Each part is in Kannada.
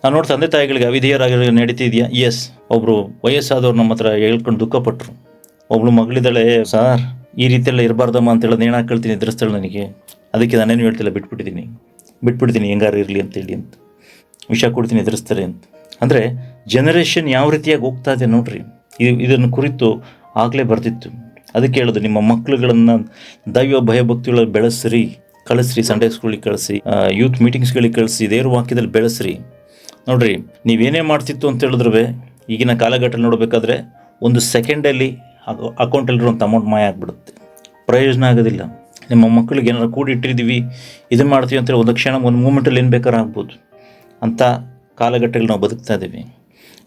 ನಾನು ನೋಡಿ ತಂದೆ ತಾಯಿಗಳಿಗೆ ಅವಿಧೇಯರಾಗಿ ನಡೀತಿದೆಯಾ? ಎಸ್. ಒಬ್ಬರು ವಯಸ್ಸಾದವ್ರು ನಮ್ಮ ಹತ್ರ ಹೇಳ್ಕೊಂಡು ದುಃಖಪಟ್ಟರು. ಒಬ್ಳು ಮಗಳಿದ್ದಾಳೆ, ಸಾರ್ ಈ ರೀತಿಯೆಲ್ಲ ಇರಬಾರ್ದಮ್ಮ ಅಂತೇಳಿ ನೇಣು ಹಾಕೊಳ್ತೀನಿ ಎದುರಿಸ್ತಾಳೆ ನನಗೆ, ಅದಕ್ಕೆ ನಾನೇನು ಹೇಳ್ತಿಲ್ಲ, ಬಿಟ್ಬಿಡ್ತೀನಿ ಹೆಂಗಾರು ಇರಲಿ ಅಂತೇಳಿ ಅಂತ, ವಿಷ ಕೊಡ್ತೀನಿ ಎದುರಿಸ್ತಾರೆ ಅಂತ. ಅಂದರೆ ಜನರೇಷನ್ ಯಾವ ರೀತಿಯಾಗಿ ಹೋಗ್ತಾ ಇದೆ ನೋಡ್ರಿ. ಇದನ್ನು ಕುರಿತು ಆಗಲೇ ಬರ್ತಿತ್ತು. ಅದಕ್ಕೆ ಹೇಳೋದು, ನಿಮ್ಮ ಮಕ್ಕಳುಗಳನ್ನು ದೈವ ಭಯಭಕ್ತಿಗಳಲ್ಲಿ ಕಳಿಸ್ರಿ, ಸಂಡೇ ಸ್ಕೂಲಿಗೆ ಕಳಿಸಿ, ಯೂತ್ ಮೀಟಿಂಗ್ಸ್ಗಳಿಗೆ ಕಳಿಸಿ, ದೇವ್ರ ವಾಕ್ಯದಲ್ಲಿ ಬೆಳೆಸ್ರಿ. ನೋಡ್ರಿ, ನೀವೇನೇ ಮಾಡ್ತಿತ್ತು ಅಂತ ಹೇಳಿದ್ರೆ ಈಗಿನ ಕಾಲಘಟ್ಟ ನೋಡಬೇಕಾದ್ರೆ ಒಂದು ಸೆಕೆಂಡಲ್ಲಿ ಅಕೌಂಟಲ್ಲಿರುವಂಥ ಅಮೌಂಟ್ ಮಾಯ ಆಗಿಬಿಡುತ್ತೆ, ಪ್ರಯೋಜನ ಆಗೋದಿಲ್ಲ. ನಿಮ್ಮ ಮಕ್ಕಳಿಗೆ ಏನಾರು ಕೂಡಿಟ್ಟಿದ್ದೀವಿ, ಇದು ಮಾಡ್ತೀವಿ ಅಂತೇಳಿ ಒಂದು ಕ್ಷಣ, ಒಂದು ಮೂಮೆಂಟಲ್ಲಿ ಏನು ಬೇಕಾದ್ರೂ ಆಗ್ಬೋದು. ಅಂಥ ಕಾಲಘಟ್ಟಗಳು ನಾವು ಬದುಕ್ತಾ ಇದ್ದೀವಿ.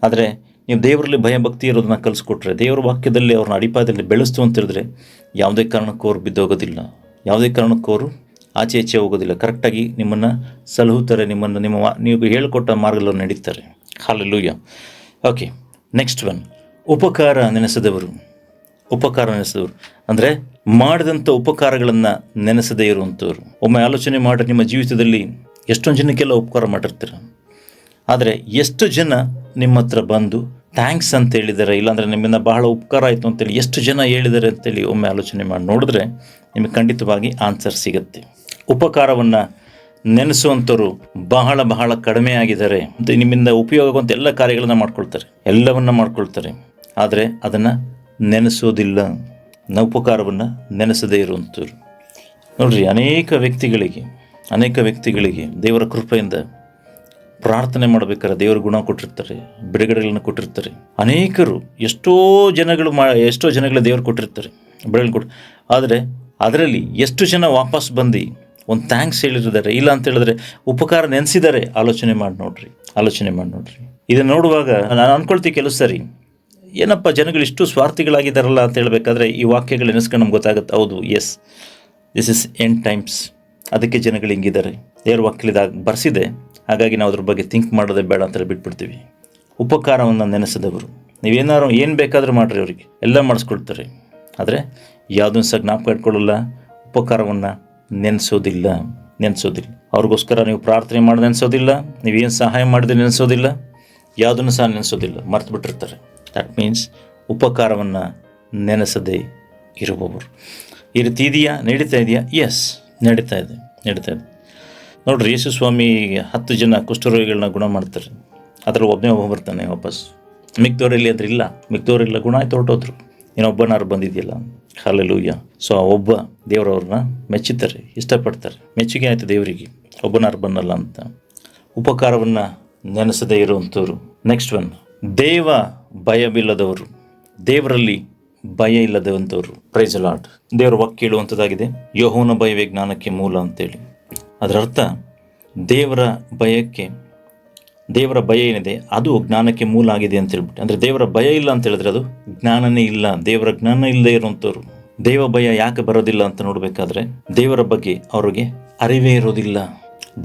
ಆದರೆ ನೀವು ದೇವರಲ್ಲಿ ಭಯಭಕ್ತಿ ಇರೋದನ್ನ ಕಲಿಸ್ಕೊಟ್ರೆ, ದೇವರ ವಾಕ್ಯದಲ್ಲಿ ಅವ್ರನ್ನ ಅಡಿಪಾಯದಲ್ಲಿ ಬೆಳೆಸ್ತು ಅಂತ ಹೇಳಿದ್ರೆ ಯಾವುದೇ ಕಾರಣಕ್ಕೂ ಅವ್ರು ಬಿದ್ದೋಗೋದಿಲ್ಲ, ಯಾವುದೇ ಕಾರಣಕ್ಕೂ ಅವರು ಆಚೆ ಈಚೆ ಹೋಗೋದಿಲ್ಲ. ಕರೆಕ್ಟಾಗಿ ನಿಮ್ಮನ್ನು ಸಲಹುತ್ತಾರೆ, ನೀವು ಹೇಳಿಕೊಟ್ಟ ಮಾರ್ಗದಲ್ಲಿ ನಡೀತಾರೆ. ಹಲ್ಲೆಲೂಯಾ. ಓಕೆ, ನೆಕ್ಸ್ಟ್ ಒನ್, ಉಪಕಾರ ನೆನೆಸದವರು ಅಂದರೆ ಮಾಡಿದಂಥ ಉಪಕಾರಗಳನ್ನು ನೆನೆಸದೇ ಇರುವಂಥವ್ರು. ಒಮ್ಮೆ ಆಲೋಚನೆ ಮಾಡಿ, ನಿಮ್ಮ ಜೀವಿತದಲ್ಲಿ ಎಷ್ಟೊಂದು ಜನಕ್ಕೆಲ್ಲ ಉಪಕಾರ ಮಾಡಿರ್ತೀರ, ಆದರೆ ಎಷ್ಟು ಜನ ನಿಮ್ಮ ಹತ್ರ ಬಂದು ಥ್ಯಾಂಕ್ಸ್ ಅಂತ ಹೇಳಿದ್ದಾರೆ, ಇಲ್ಲಾಂದರೆ ನಿಮ್ಮಿಂದ ಬಹಳ ಉಪಕಾರ ಆಯಿತು ಅಂತೇಳಿ ಎಷ್ಟು ಜನ ಹೇಳಿದ್ದಾರೆ ಅಂತೇಳಿ ಒಮ್ಮೆ ಆಲೋಚನೆ ಮಾಡಿ ನೋಡಿದ್ರೆ ನಿಮಗೆ ಖಂಡಿತವಾಗಿ ಆನ್ಸರ್ ಸಿಗುತ್ತೆ. ಉಪಕಾರವನ್ನು ನೆನೆಸುವಂಥವ್ರು ಬಹಳ ಬಹಳ ಕಡಿಮೆ ಆಗಿದ್ದಾರೆ. ನಿಮ್ಮಿಂದ ಉಪಯೋಗ ಆಗುವಂಥ ಎಲ್ಲ ಕಾರ್ಯಗಳನ್ನು ಮಾಡ್ಕೊಳ್ತಾರೆ, ಆದರೆ ಅದನ್ನು ನೆನೆಸೋದಿಲ್ಲ. ಉಪಕಾರವನ್ನು ನೆನೆಸದೇ ಇರುವಂಥವ್ರು. ನೋಡ್ರಿ, ಅನೇಕ ವ್ಯಕ್ತಿಗಳಿಗೆ ದೇವರ ಕೃಪೆಯಿಂದ ಪ್ರಾರ್ಥನೆ ಮಾಡಬೇಕಾದ್ರೆ ದೇವರು ಗುಣ ಕೊಟ್ಟಿರ್ತಾರೆ, ಬಿಡುಗಡೆಗಳನ್ನು ಕೊಟ್ಟಿರ್ತಾರೆ. ಅನೇಕರು ಎಷ್ಟೋ ಜನಗಳು ದೇವರು ಕೊಟ್ಟಿರ್ತಾರೆ, ಬಿಡುಗಡೆ ಆದರೆ ಅದರಲ್ಲಿ ಎಷ್ಟು ಜನ ವಾಪಸ್ ಬಂದು ಒಂದು ಥ್ಯಾಂಕ್ಸ್ ಹೇಳಿದ್ದಾರೆ, ಇಲ್ಲ ಅಂತ ಹೇಳಿದ್ರೆ ಉಪಕಾರ ನೆನೆಸಿದ್ದಾರೆ. ಆಲೋಚನೆ ಮಾಡಿ ನೋಡ್ರಿ. ಇದನ್ನು ನೋಡುವಾಗ ನಾನು ಅಂದ್ಕೊಳ್ತೀವಿ ಕೆಲವು ಸರಿ, ಏನಪ್ಪ ಜನಗಳು ಇಷ್ಟು ಸ್ವಾರ್ಥಿಗಳಾಗಿದ್ದಾರಲ್ಲ ಅಂತ ಹೇಳಬೇಕಾದ್ರೆ ಈ ವಾಕ್ಯಗಳು ನೆನೆಸ್ಕೊಂಡು ನಮ್ಗೆ ಗೊತ್ತಾಗುತ್ತೆ, ಹೌದು, yes, this is end times. ಅದಕ್ಕೆ ಜನಗಳು ಹಿಂಗಿದ್ದಾರೆ, ದೇವ್ರ ವಾಕ್ಯಲಿದಾಗ ಬರ್ಸಿದೆ, ಹಾಗಾಗಿ ನಾವು ಅದ್ರ ಬಗ್ಗೆ ಥಿಂಕ್ ಮಾಡೋದೇ ಬೇಡ ಅಂತೇಳಿ ಬಿಟ್ಬಿಡ್ತೀವಿ. ಉಪಕಾರವನ್ನು ನೆನೆಸಿದವರು, ನೀವೇನಾದ್ರು ಏನು ಬೇಕಾದರೂ ಮಾಡಿರಿ, ಅವರಿಗೆ ಎಲ್ಲ ಮಾಡಿಸ್ಕೊಳ್ತಾರೆ, ಆದರೆ ಯಾವುದನ್ನು ಸಹ ಜ್ಞಾಪಕ ಇಟ್ಕೊಳ್ಳಲ್ಲ, ಉಪಕಾರವನ್ನು ನೆನೆಸೋದಿಲ್ಲ. ಅವ್ರಿಗೋಸ್ಕರ ನೀವು ಪ್ರಾರ್ಥನೆ ಮಾಡಿ ನೆನೆಸೋದಿಲ್ಲ, ನೀವೇನು ಸಹಾಯ ಮಾಡಿದ್ರೆ ನೆನೆಸೋದಿಲ್ಲ, ಯಾವುದನ್ನು ಸಹ ನೆನೆಸೋದಿಲ್ಲ, ಮರ್ತು ಬಿಟ್ಟಿರ್ತಾರೆ. ದಟ್ ಮೀನ್ಸ್ ಉಪಕಾರವನ್ನು ನೆನೆಸದೇ ಇರುವವರು. ಈ ರೀತಿ ಇದೆಯಾ? ನಡೀತಾ ಇದೆಯಾ? ಎಸ್, ನಡೀತಾ ಇದೆ. ನೋಡ್ರಿ, ಯೇಸು ಸ್ವಾಮಿ 10 ಜನ ಕುಷ್ಠರೋಗಿಗಳನ್ನ ಗುಣ ಮಾಡ್ತಾರೆ. ಅದರಲ್ಲಿ ಒಬ್ಬ ಬರ್ತಾನೆ ವಾಪಸ್. ಮಿಕ್ದವರಲ್ಲಿ ಅಂದ್ರೆ ಇಲ್ಲ, ಮಿಕ್ದವರೆಲ್ಲ ಗುಣ ಆಯ್ತು ಹೊರಟೋದ್ರು, ಇನ್ನೊಬ್ಬನಾರು ಬಂದಿದೆಯಲ್ಲ. ಹಲ್ಲೆಲೂಯಾ. ಸೊ ಆ ಒಬ್ಬ ದೇವರವ್ರನ್ನ ಮೆಚ್ಚುತ್ತಾರೆ, ಇಷ್ಟಪಡ್ತಾರೆ, ಮೆಚ್ಚುಗೆ ಆಯಿತು ದೇವರಿಗೆ, ಒಬ್ಬನಾರು ಬನ್ನಲ್ಲ ಅಂತ. ಉಪಕಾರವನ್ನು ನೆನೆಸದೇ ಇರುವಂಥವ್ರು. ನೆಕ್ಸ್ಟ್ ಒನ್, ದೇವರಲ್ಲಿ ಭಯ ಇಲ್ಲದಂಥವ್ರು. Price lord. ದೇವರ ವಾಕ್ಯ ಹೇಳುವಂಥದ್ದಾಗಿದೆ, ಯೆಹೋವನ ಭಯವೇ ಜ್ಞಾನಕ್ಕೆ ಮೂಲ ಅಂತೇಳಿ. ಅದರ ಅರ್ಥ, ದೇವರ ಭಯ ಏನಿದೆ ಅದು ಜ್ಞಾನಕ್ಕೆ ಮೂಲ ಆಗಿದೆ ಅಂತ ಹೇಳ್ಬಿಟ್ಟು. ಅಂದರೆ ದೇವರ ಭಯ ಇಲ್ಲ ಅಂತ ಹೇಳಿದ್ರೆ ಅದು ಜ್ಞಾನನೇ ಇಲ್ಲ. ದೇವರ ಜ್ಞಾನ ಇಲ್ಲದೆ ಇರುವಂಥವ್ರು. ದೇವ ಭಯ ಯಾಕೆ ಬರೋದಿಲ್ಲ ಅಂತ ನೋಡಬೇಕಾದ್ರೆ, ದೇವರ ಬಗ್ಗೆ ಅವ್ರಿಗೆ ಅರಿವೇ ಇರೋದಿಲ್ಲ.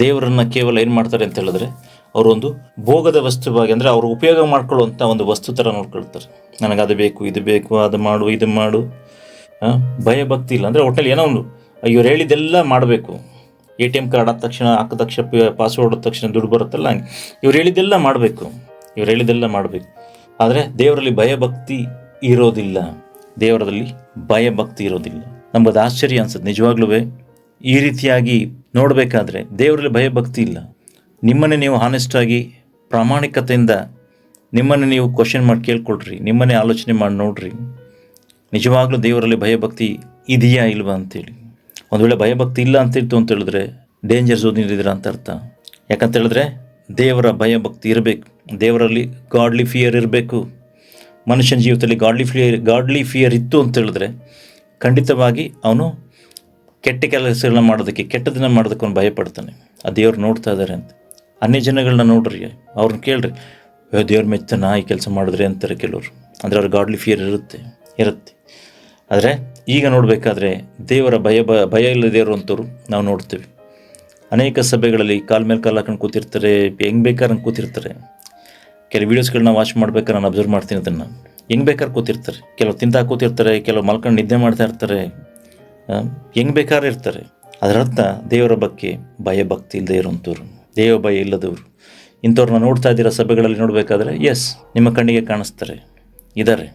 ದೇವರನ್ನು ಕೇವಲ ಏನು ಮಾಡ್ತಾರೆ ಅಂತ ಹೇಳಿದ್ರೆ, ಅವರೊಂದು ಭೋಗದ ವಸ್ತುವಾಗಿ, ಅಂದರೆ ಅವರು ಉಪಯೋಗ ಮಾಡ್ಕೊಳ್ಳುವಂಥ ಒಂದು ವಸ್ತು ಥರ ನೋಡ್ಕೊಳ್ತಾರೆ. ನನಗೆ ಅದು ಬೇಕು, ಇದು ಬೇಕು, ಅದು ಮಾಡು, ಇದು ಮಾಡು. ಭಯ ಭಕ್ತಿ ಇಲ್ಲ. ಅಂದರೆ ಒಟ್ಟಲ್ಲಿ ಏನೋ ಒಂದು ಇವ್ರು ಹೇಳಿದ್ದೆಲ್ಲ ಮಾಡಬೇಕು. ATM ಕಾರ್ಡ್ ಹಾಕಿದ ತಕ್ಷಣ ಪಾಸ್ವರ್ಡ್ ಹೊಡೆದ ತಕ್ಷಣ ದುಡ್ಡು ಬರುತ್ತಲ್ಲ, ಹಂಗೆ ಇವ್ರು ಹೇಳಿದ್ದೆಲ್ಲ ಮಾಡಬೇಕು. ಆದರೆ ದೇವರಲ್ಲಿ ಭಯಭಕ್ತಿ ಇರೋದಿಲ್ಲ. ನಮಗದು ಆಶ್ಚರ್ಯ ಅನ್ಸುತ್ತೆ ನಿಜವಾಗ್ಲೂ. ಈ ರೀತಿಯಾಗಿ ನೋಡಬೇಕಾದ್ರೆ ದೇವರಲ್ಲಿ ಭಯಭಕ್ತಿ ಇಲ್ಲ. ನಿಮ್ಮನ್ನೇ ನೀವು ಹಾನೆಸ್ಟಾಗಿ, ಪ್ರಾಮಾಣಿಕತೆಯಿಂದ ನಿಮ್ಮನ್ನು ನೀವು ಕ್ವಶನ್ ಮಾಡಿ ಕೇಳ್ಕೊಳ್ರಿ, ನಿಮ್ಮನ್ನೇ ಆಲೋಚನೆ ಮಾಡಿ ನೋಡ್ರಿ, ನಿಜವಾಗ್ಲೂ ದೇವರಲ್ಲಿ ಭಯಭಕ್ತಿ ಇದೆಯಾ ಇಲ್ವಾ ಅಂತೇಳಿ. ಒಂದು ವೇಳೆ ಭಯಭಕ್ತಿ ಇಲ್ಲ ಅಂತಿತ್ತು ಅಂತ ಹೇಳಿದ್ರೆ ಡೇಂಜರ್ ಝೋನಿದ್ದೀರಾ ಅಂತ ಅರ್ಥ. ಯಾಕಂತ ಹೇಳಿದ್ರೆ ದೇವರ ಭಯಭಕ್ತಿ ಇರಬೇಕು, ದೇವರಲ್ಲಿ ಗಾಡ್ಲಿ ಫಿಯರ್ ಇರಬೇಕು. ಮನುಷ್ಯನ ಜೀವಿತದಲ್ಲಿ ಗಾಡ್ಲಿ ಫಿಯರ್ ಇತ್ತು ಅಂತ ಹೇಳಿದ್ರೆ ಖಂಡಿತವಾಗಿ ಅವನು ಕೆಟ್ಟ ಕೆಲಸಗಳನ್ನ ಮಾಡೋದಕ್ಕೆ, ಕೆಟ್ಟದನ್ನ ಮಾಡೋದಕ್ಕೆ ಅವನು ಭಯಪಡ್ತಾನೆ. ಆ ದೇವ್ರು ನೋಡ್ತಾ ಇದ್ದಾರೆ ಅಂತ. ಅನ್ಯ ಜನಗಳನ್ನ ನೋಡ್ರಿ, ಅವ್ರನ್ನ ಕೇಳ್ರಿ, ದೇವ್ರ ಮೆಚ್ಚನ ಈ ಕೆಲಸ ಮಾಡಿದ್ರೆ ಅಂತಾರೆ ಕೆಲವರು. ಅಂದರೆ ಅವ್ರ ಗಾಡ್ಲಿ ಫಿಯರ್ ಇರುತ್ತೆ. ಆದರೆ ಈಗ ನೋಡಬೇಕಾದ್ರೆ ದೇವರ ಭಯ ಇಲ್ಲದೇ ಇರುವಂಥವ್ರು ನಾವು ನೋಡ್ತೀವಿ. ಅನೇಕ ಸಭೆಗಳಲ್ಲಿ ಕಾಲ ಮೇಲೆ ಕಾಲು ಹಾಕೊಂಡು ಕೂತಿರ್ತಾರೆ, ಹೆಂಗೆ ಬೇಕಾದ್ರೆ ಕೂತಿರ್ತಾರೆ. ಕೆಲವು ವೀಡಿಯೋಸ್ಗಳನ್ನ ವಾಚ್ ಮಾಡ್ಬೇಕಾದ್ರೆ ನಾನು ಅಬ್ಸರ್ವ್ ಮಾಡ್ತೀನಿ, ಅದನ್ನು ಹೆಂಗೆ ಬೇಕಾದ್ರೆ ಕೂತಿರ್ತಾರೆ. ಕೆಲವು ತಿಂತಾ ಕೂತಿರ್ತಾರೆ, ಕೆಲವು ಮಲ್ಕೊಂಡು ನಿದ್ದೆ ಮಾಡ್ತಾ ಇರ್ತಾರೆ, ಹೆಂಗೆ ಬೇಕಾದ್ರೆ ಇರ್ತಾರೆ. ಅದರರ್ಥ ದೇವರ ಬಗ್ಗೆ ಭಯಭಕ್ತಿ ಇಲ್ಲದೆ ಇರುವಂಥವ್ರು, ದೇವ ಭಯ ಇಲ್ಲದವರು. ಇಂಥವ್ರನ್ನ ನೋಡ್ತಾ ಇದ್ದೀರಾ ಸಭೆಗಳಲ್ಲಿ ನೋಡಬೇಕಾದ್ರೆ? ಎಸ್, ನಿಮ್ಮ ಕಣ್ಣಿಗೆ ಕಾಣಿಸ್ತಾರೆ, ಇದ್ದಾರೆ.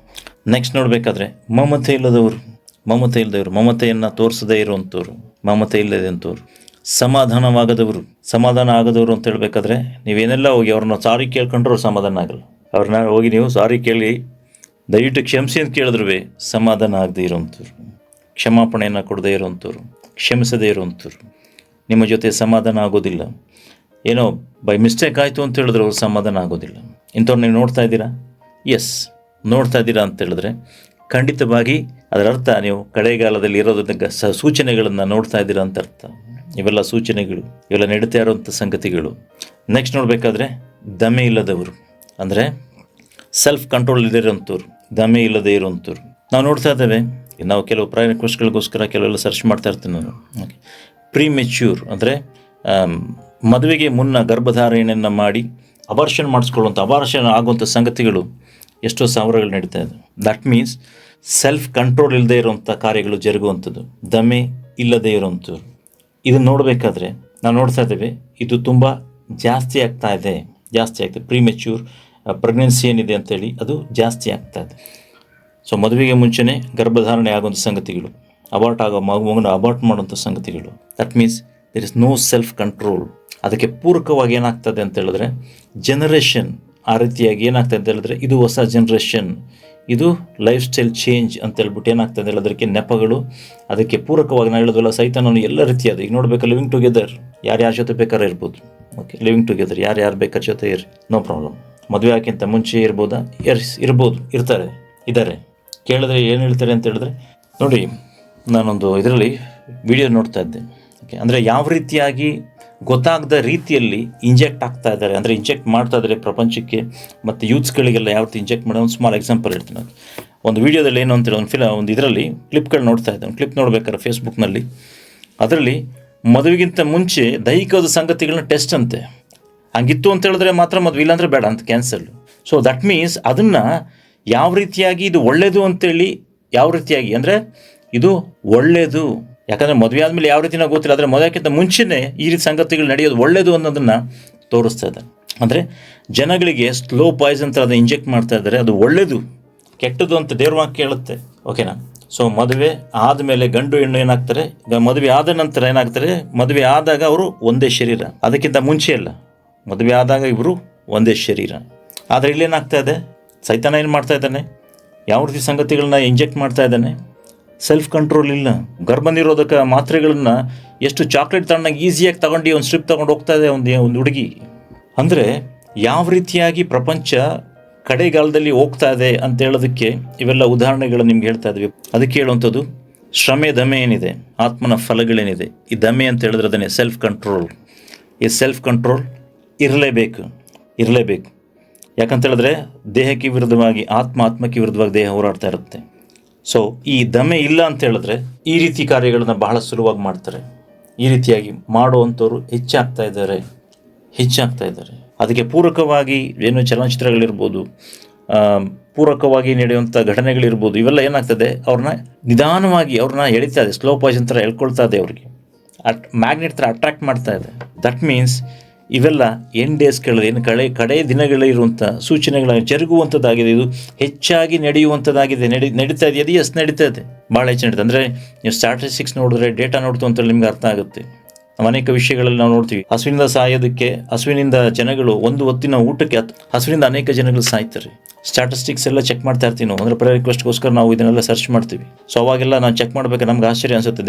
ನೆಕ್ಸ್ಟ್ ನೋಡಬೇಕಾದ್ರೆ ಮಮತೆ ಇಲ್ಲದವರು, ಮಮತೆಯನ್ನು ತೋರಿಸದೇ ಇರುವಂಥವ್ರು, ಮಮತೆ ಇಲ್ಲದಂಥವ್ರು, ಸಮಾಧಾನ ಆಗದವರು ಅಂತ ಹೇಳ್ಬೇಕಾದ್ರೆ ನೀವೇನೆಲ್ಲ ಹೋಗಿ ಅವ್ರನ್ನ ಸಾರಿ ಕೇಳ್ಕೊಂಡ್ರು ಸಮಾಧಾನ ಆಗಲ್ಲ. ಅವ್ರನ್ನ ಹೋಗಿ ನೀವು ಸಾರಿ ಕೇಳಿ ದಯವಿಟ್ಟು ಕ್ಷಮಿಸಿ ಅಂತ ಕೇಳಿದ್ರು ಸಮಾಧಾನ ಆಗದೆ ಇರೋವಂಥವ್ರು, ಕ್ಷಮಾಪಣೆಯನ್ನು ಕೊಡದೇ ಇರೋವಂಥವ್ರು, ಕ್ಷಮಿಸದೇ ಇರೋವಂಥವ್ರು, ನಿಮ್ಮ ಜೊತೆ ಸಮಾಧಾನ ಆಗೋದಿಲ್ಲ. ಏನೋ ಬೈ ಮಿಸ್ಟೇಕ್ ಆಯಿತು ಅಂತ ಹೇಳಿದ್ರೆ ಅವ್ರು ಸಮಾಧಾನ ಆಗೋದಿಲ್ಲ. ಇಂಥವ್ರು ನೀವು ನೋಡ್ತಾ ಇದ್ದೀರಾ? ಎಸ್, ನೋಡ್ತಾ ಇದ್ದೀರಾ ಅಂತ ಹೇಳಿದ್ರೆ ಖಂಡಿತವಾಗಿ ಅದರ ಅರ್ಥ ನೀವು ಕಡೆಗಾಲದಲ್ಲಿ ಇರೋದಕ್ಕೆ ಸೂಚನೆಗಳನ್ನು ನೋಡ್ತಾ ಇದ್ದೀರಾ ಅಂತ ಅರ್ಥ. ಇವೆಲ್ಲ ಸೂಚನೆಗಳು, ಇವೆಲ್ಲ ನಡೀತಾ ಇರುವಂಥ ಸಂಗತಿಗಳು. ನೆಕ್ಸ್ಟ್ ನೋಡಬೇಕಾದ್ರೆ ದಮೆ ಇಲ್ಲದವರು, ಅಂದರೆ ಸೆಲ್ಫ್ ಕಂಟ್ರೋಲ್ ಇಲ್ಲದೇ ಇರೋಂಥವ್ರು, ದಮೆ ಇಲ್ಲದೇ ಇರೋಂಥವ್ರು ನಾವು ನೋಡ್ತಾ ಇದ್ದೇವೆ. ನಾವು ಕೆಲವು ಪ್ರಯಾಣ ಕೋರ್ಸ್ಗಳಿಗೋಸ್ಕರ ಕೆಲವೆಲ್ಲ ಸರ್ಚ್ ಮಾಡ್ತಾ ಇರ್ತೀನಿ ನಾನು. ಓಕೆ, ಪ್ರೀಮೆಚ್ಯೂರ್ ಅಂದರೆ ಮದುವೆಗೆ ಮುನ್ನ ಗರ್ಭಧಾರಣೆಯನ್ನು ಮಾಡಿ ಅಬಾರ್ಷನ್ ಅಬಾರ್ಷನ್ ಆಗುವಂಥ ಸಂಗತಿಗಳು ಎಷ್ಟೋ ಸಾವಿರಗಳು ನಡೀತಾ ಇದೆ. ದಟ್ ಮೀನ್ಸ್ ಸೆಲ್ಫ್ ಕಂಟ್ರೋಲ್ ಇಲ್ಲದೆ ಇರುವಂಥ ಕಾರ್ಯಗಳು ಜರುಗುವಂಥದ್ದು, ದಮೆ ಇಲ್ಲದೇ ಇರುವಂಥದ್ದು. ಇದನ್ನು ನೋಡಬೇಕಾದ್ರೆ ನಾವು ನೋಡ್ತಾ ಇದ್ದೇವೆ ಇದು ತುಂಬ ಜಾಸ್ತಿ ಆಗ್ತಾಯಿದೆ. ಪ್ರೀಮೆಚ್ಯೂರ್ ಪ್ರೆಗ್ನೆನ್ಸಿ ಏನಿದೆ ಅಂತೇಳಿ ಅದು ಜಾಸ್ತಿ ಆಗ್ತಾಯಿದೆ. ಸೊ ಮದುವೆಗೆ ಮುಂಚೆನೇ ಗರ್ಭಧಾರಣೆ ಆಗುವಂಥ ಸಂಗತಿಗಳು, ಮಗುವನ್ನು ಅಬಾರ್ಟ್ ಮಾಡುವಂಥ ಸಂಗತಿಗಳು. That means there is no self control. ಅದಕ್ಕೆ ಪೂರಕವಾಗಿ ಏನಾಗ್ತದೆ ಅಂತ ಹೇಳಿದ್ರೆ ಜನರೇಷನ್ ಆ ರೀತಿಯಾಗಿ ಏನಾಗ್ತದೆ ಅಂತ ಹೇಳಿದ್ರೆ ಇದು ಹೊಸ ಜನ್ರೇಷನ್, ಇದು ಲೈಫ್ ಸ್ಟೈಲ್ ಚೇಂಜ್ ಅಂತ ಹೇಳ್ಬಿಟ್ಟು ಏನಾಗ್ತದೆ ಹೇಳೋದಕ್ಕೆ ನೆಪಗಳು. ಅದಕ್ಕೆ ಪೂರಕವಾಗಿ ನಾವು ಹೇಳೋದಲ್ಲ, ಸೈತಾನನು ಎಲ್ಲ ರೀತಿಯಾದ ಈಗ ನೋಡಬೇಕು, ಲಿವಿಂಗ್ ಟುಗೆದರ್ ಯಾರ್ಯಾರ ಜೊತೆ ಬೇಕಾದ್ರೆ ಇರ್ಬೋದು. ಓಕೆ, ಲಿವಿಂಗ್ ಟುಗೆದರ್ ಯಾರ್ಯಾರು ಬೇಕಾದ್ರೆ ಜೊತೆ ಇರಿ, ನೋ ಪ್ರಾಬ್ಲಮ್. ಮದುವೆ ಹಾಕಿಂತ ಮುಂಚೆ ಇರ್ಬೋದಾ? ಇರ್ಬೋದು, ಇದ್ದಾರೆ. ಕೇಳಿದ್ರೆ ಏನು ಹೇಳ್ತಾರೆ ಅಂತ ಹೇಳಿದ್ರೆ, ನೋಡಿ ನಾನೊಂದು ಇದರಲ್ಲಿ ವಿಡಿಯೋ ನೋಡ್ತಾ ಇದ್ದೆ. ಓಕೆ, ಅಂದರೆ ಯಾವ ರೀತಿಯಾಗಿ ಗೊತ್ತಾಗದ ರೀತಿಯಲ್ಲಿ ಇಂಜೆಕ್ಟ್ ಆಗ್ತಾ ಇದ್ದಾರೆ, ಅಂದರೆ ಇಂಜೆಕ್ಟ್ ಮಾಡ್ತಾ ಇದ್ದಾರೆ ಪ್ರಪಂಚಕ್ಕೆ ಮತ್ತು ಯೂತ್ಸ್ಗಳಿಗೆಲ್ಲ ಯಾವ ರೀತಿ ಇಂಜೆಕ್ಟ್ ಮಾಡೋ ಒಂದು ಸ್ಮಾಲ್ ಎಕ್ಸಾಂಪಲ್ ಹೇಳ್ತೀನಿ. ಒಂದು ವೀಡಿಯೋದಲ್ಲಿ ಏನು ಅಂತೇಳಿ ಒಂದು ಇದರಲ್ಲಿ ಕ್ಲಿಪ್ಗಳು ನೋಡ್ತಾ ಇದ್ದೆ. ಒಂದು ಕ್ಲಿಪ್ ನೋಡ್ಬೇಕಾದ್ರೆ ಫೇಸ್ಬುಕ್ನಲ್ಲಿ ಅದರಲ್ಲಿ ಮದುವೆಗಿಂತ ಮುಂಚೆ ದೈಹಿಕವಾದ ಸಂಗತಿಗಳನ್ನ ಟೆಸ್ಟ್ ಅಂತೆ. ಹಂಗಿತ್ತು ಅಂತ ಹೇಳಿದ್ರೆ ಮಾತ್ರ ಮದುವೆ, ಇಲ್ಲಾಂದರೆ ಬೇಡ ಅಂತ ಕ್ಯಾನ್ಸಲ್. ಸೊ ದಟ್ ಮೀನ್ಸ್ ಅದನ್ನು ಯಾವ ರೀತಿಯಾಗಿ ಇದು ಒಳ್ಳೆಯದು ಅಂತೇಳಿ, ಯಾವ ರೀತಿಯಾಗಿ ಅಂದರೆ ಇದು ಒಳ್ಳೆಯದು, ಯಾಕಂದರೆ ಮದುವೆ ಆದಮೇಲೆ ಯಾವ ರೀತಿ ನಾವು ಗೊತ್ತಿಲ್ಲ, ಆದರೆ ಮದುವೆಗಿಂತ ಮುಂಚೆನೇ ಈ ರೀತಿ ಸಂಗತಿಗಳು ನಡೆಯೋದು ಒಳ್ಳೆಯದು ಅನ್ನೋದನ್ನು ತೋರಿಸ್ತಾ ಇದೆ. ಅಂದರೆ ಜನಗಳಿಗೆ ಸ್ಲೋ ಪಾಯ್ಸನ್ ಥರ ಅದನ್ನು ಇಂಜೆಕ್ಟ್ ಮಾಡ್ತಾ ಇದ್ದಾರೆ, ಅದು ಒಳ್ಳೆಯದು ಕೆಟ್ಟದ್ದು ಅಂತ ದೇವ್ರ ವಾಕ್ಯ ಕೇಳುತ್ತೆ. ಓಕೆನಾ? ಸೊ ಮದುವೆ ಆದಮೇಲೆ ಗಂಡು ಹೆಣ್ಣು ಏನಾಗ್ತಾರೆ, ಮದುವೆ ಆದ ನಂತರ ಏನಾಗ್ತಾರೆ, ಮದುವೆ ಆದಾಗ ಅವರು ಒಂದೇ ಶರೀರ, ಅದಕ್ಕಿಂತ ಮುಂಚೆ ಅಲ್ಲ, ಮದುವೆ ಆದಾಗ ಇವರು ಒಂದೇ ಶರೀರ. ಆದರೆ ಇಲ್ಲೇನಾಗ್ತಾ ಇದೆ, ಸೈತಾನ ಏನು ಮಾಡ್ತಾ ಇದ್ದಾನೆ, ಯಾವ ರೀತಿ ಸಂಗತಿಗಳನ್ನ ಇಂಜೆಕ್ಟ್ ಮಾಡ್ತಾ ಇದ್ದಾನೆ, ಸೆಲ್ಫ್ ಕಂಟ್ರೋಲ್ ಇಲ್ಲ. ಗರ್ಭನಿರೋಧಕ ಮಾತ್ರೆಗಳನ್ನ ಎಷ್ಟು ಚಾಕ್ಲೇಟ್ ತಗೊಂಡಾಗ ಈಸಿಯಾಗಿ ತಗೊಂಡು ಒಂದು ಸ್ಟ್ರಿಪ್ ತೊಗೊಂಡು ಹೋಗ್ತಾ ಇದೆ ಒಂದು ಹುಡುಗಿ. ಅಂದರೆ ಯಾವ ರೀತಿಯಾಗಿ ಪ್ರಪಂಚ ಕಡೆಗಾಲದಲ್ಲಿ ಹೋಗ್ತಾ ಇದೆ ಅಂತ ಹೇಳೋದಕ್ಕೆ ಇವೆಲ್ಲ ಉದಾಹರಣೆಗಳು ನಿಮ್ಗೆ ಹೇಳ್ತಾ ಇದ್ವಿ. ಅದಕ್ಕೆ ಹೇಳುವಂಥದ್ದು ಶ್ರಮೆ ದಮೆ ಏನಿದೆ, ಆತ್ಮನ ಫಲಗಳೇನಿದೆ, ಈ ದಮೆ ಅಂತ ಹೇಳಿದ್ರೆ ಅದನ್ನೇ ಸೆಲ್ಫ್ ಕಂಟ್ರೋಲ್. ಈ ಸೆಲ್ಫ್ ಕಂಟ್ರೋಲ್ ಇರಲೇಬೇಕು. ಯಾಕಂತ ಹೇಳಿದ್ರೆ ದೇಹಕ್ಕೆ ವಿರುದ್ಧವಾಗಿ ಆತ್ಮಕ್ಕೆ ವಿರುದ್ಧವಾಗಿ ದೇಹ ಹೋರಾಡ್ತಾ ಇರುತ್ತೆ. ಸೊ ಈ ದಮೆ ಇಲ್ಲ ಅಂತ ಹೇಳಿದ್ರೆ ಈ ರೀತಿ ಕಾರ್ಯಗಳನ್ನ ಬಹಳ ಸುಲಭವಾಗಿ ಮಾಡ್ತಾರೆ. ಈ ರೀತಿಯಾಗಿ ಮಾಡುವಂಥವ್ರು ಹೆಚ್ಚಾಗ್ತಾ ಇದ್ದಾರೆ. ಅದಕ್ಕೆ ಪೂರಕವಾಗಿ ಏನು ಚಲನಚಿತ್ರಗಳಿರ್ಬೋದು, ಪೂರಕವಾಗಿ ನಡೆಯುವಂಥ ಘಟನೆಗಳಿರ್ಬೋದು, ಇವೆಲ್ಲ ಏನಾಗ್ತದೆ, ಅವ್ರನ್ನ ನಿಧಾನವಾಗಿ ಎಳಿತಾ ಇದೆ, ಸ್ಲೋ ಪಾಯ್ಸನ್ ಥರ ಎಳ್ಕೊಳ್ತಾ ಇದೆ, ಅವ್ರಿಗೆ ಮ್ಯಾಗ್ನೆಟ್ ಥರ ಅಟ್ರಾಕ್ಟ್ ಮಾಡ್ತಾ ಇದೆ. ದಟ್ ಮೀನ್ಸ್ ಇವೆಲ್ಲ ಡೇಸ್ಗಳಲ್ಲಿ ಏನು ಕಡೆ ದಿನಗಳಿರುವಂಥ ಸೂಚನೆಗಳಾಗಿ ಜರುಗುವಂಥದ್ದಾಗಿದೆ. ಇದು ಹೆಚ್ಚಾಗಿ ನಡೆಯುವಂಥದ್ದಾಗಿದೆ. ನಡೀತಾ ಇದೆ. ಅದು ನಡೀತಾ ಇದೆ, ಭಾಳ ಹೆಚ್ಚು ನಡೀತದೆ. ಅಂದರೆ ನೀವು ಸ್ಟ್ಯಾಟಿಸ್ಟಿಕ್ಸ್ ನೋಡಿದ್ರೆ, ಡೇಟಾ ನೋಡ್ತು ಅಂತೇಳಿ ನಿಮ್ಗೆ ಅರ್ಥ ಆಗುತ್ತೆ. ನಾವು ಅನೇಕ ವಿಷಯಗಳಲ್ಲಿ ನಾವು ನೋಡ್ತೀವಿ, ಹಸುವಿನಿಂದ ಸಾಯೋದಕ್ಕೆ, ಹಸುವಿನಿಂದ ಜನಗಳು ಒಂದು ಹೊತ್ತಿನ ಊಟಕ್ಕೆ ಹಸುವಿನಿಂದ ಅನೇಕ ಜನಗಳು ಸಾಯ್ತಾರೆ. ಸ್ಟ್ಯಾಟಿಸ್ಟಿಕ್ಸ್ ಎಲ್ಲ ಚೆಕ್ ಮಾಡ್ತಾ ಇರ್ತೀವಿ ನಾವು, ಅಂದರೆ ಪ್ರೇಯರ್ ರಿಕ್ವೆಸ್ಟ್ಗೋಸ್ಕರ ನಾವು ಇದನ್ನೆಲ್ಲ ಸರ್ಚ್ ಮಾಡ್ತೀವಿ. ಸೊ ಅವಾಗೆಲ್ಲ ನಾವು ಚೆಕ್ ಮಾಡಬೇಕು, ನಮ್ಗೆ ಆಶ್ಚರ್ಯ ಅನಿಸುತ್ತೆ,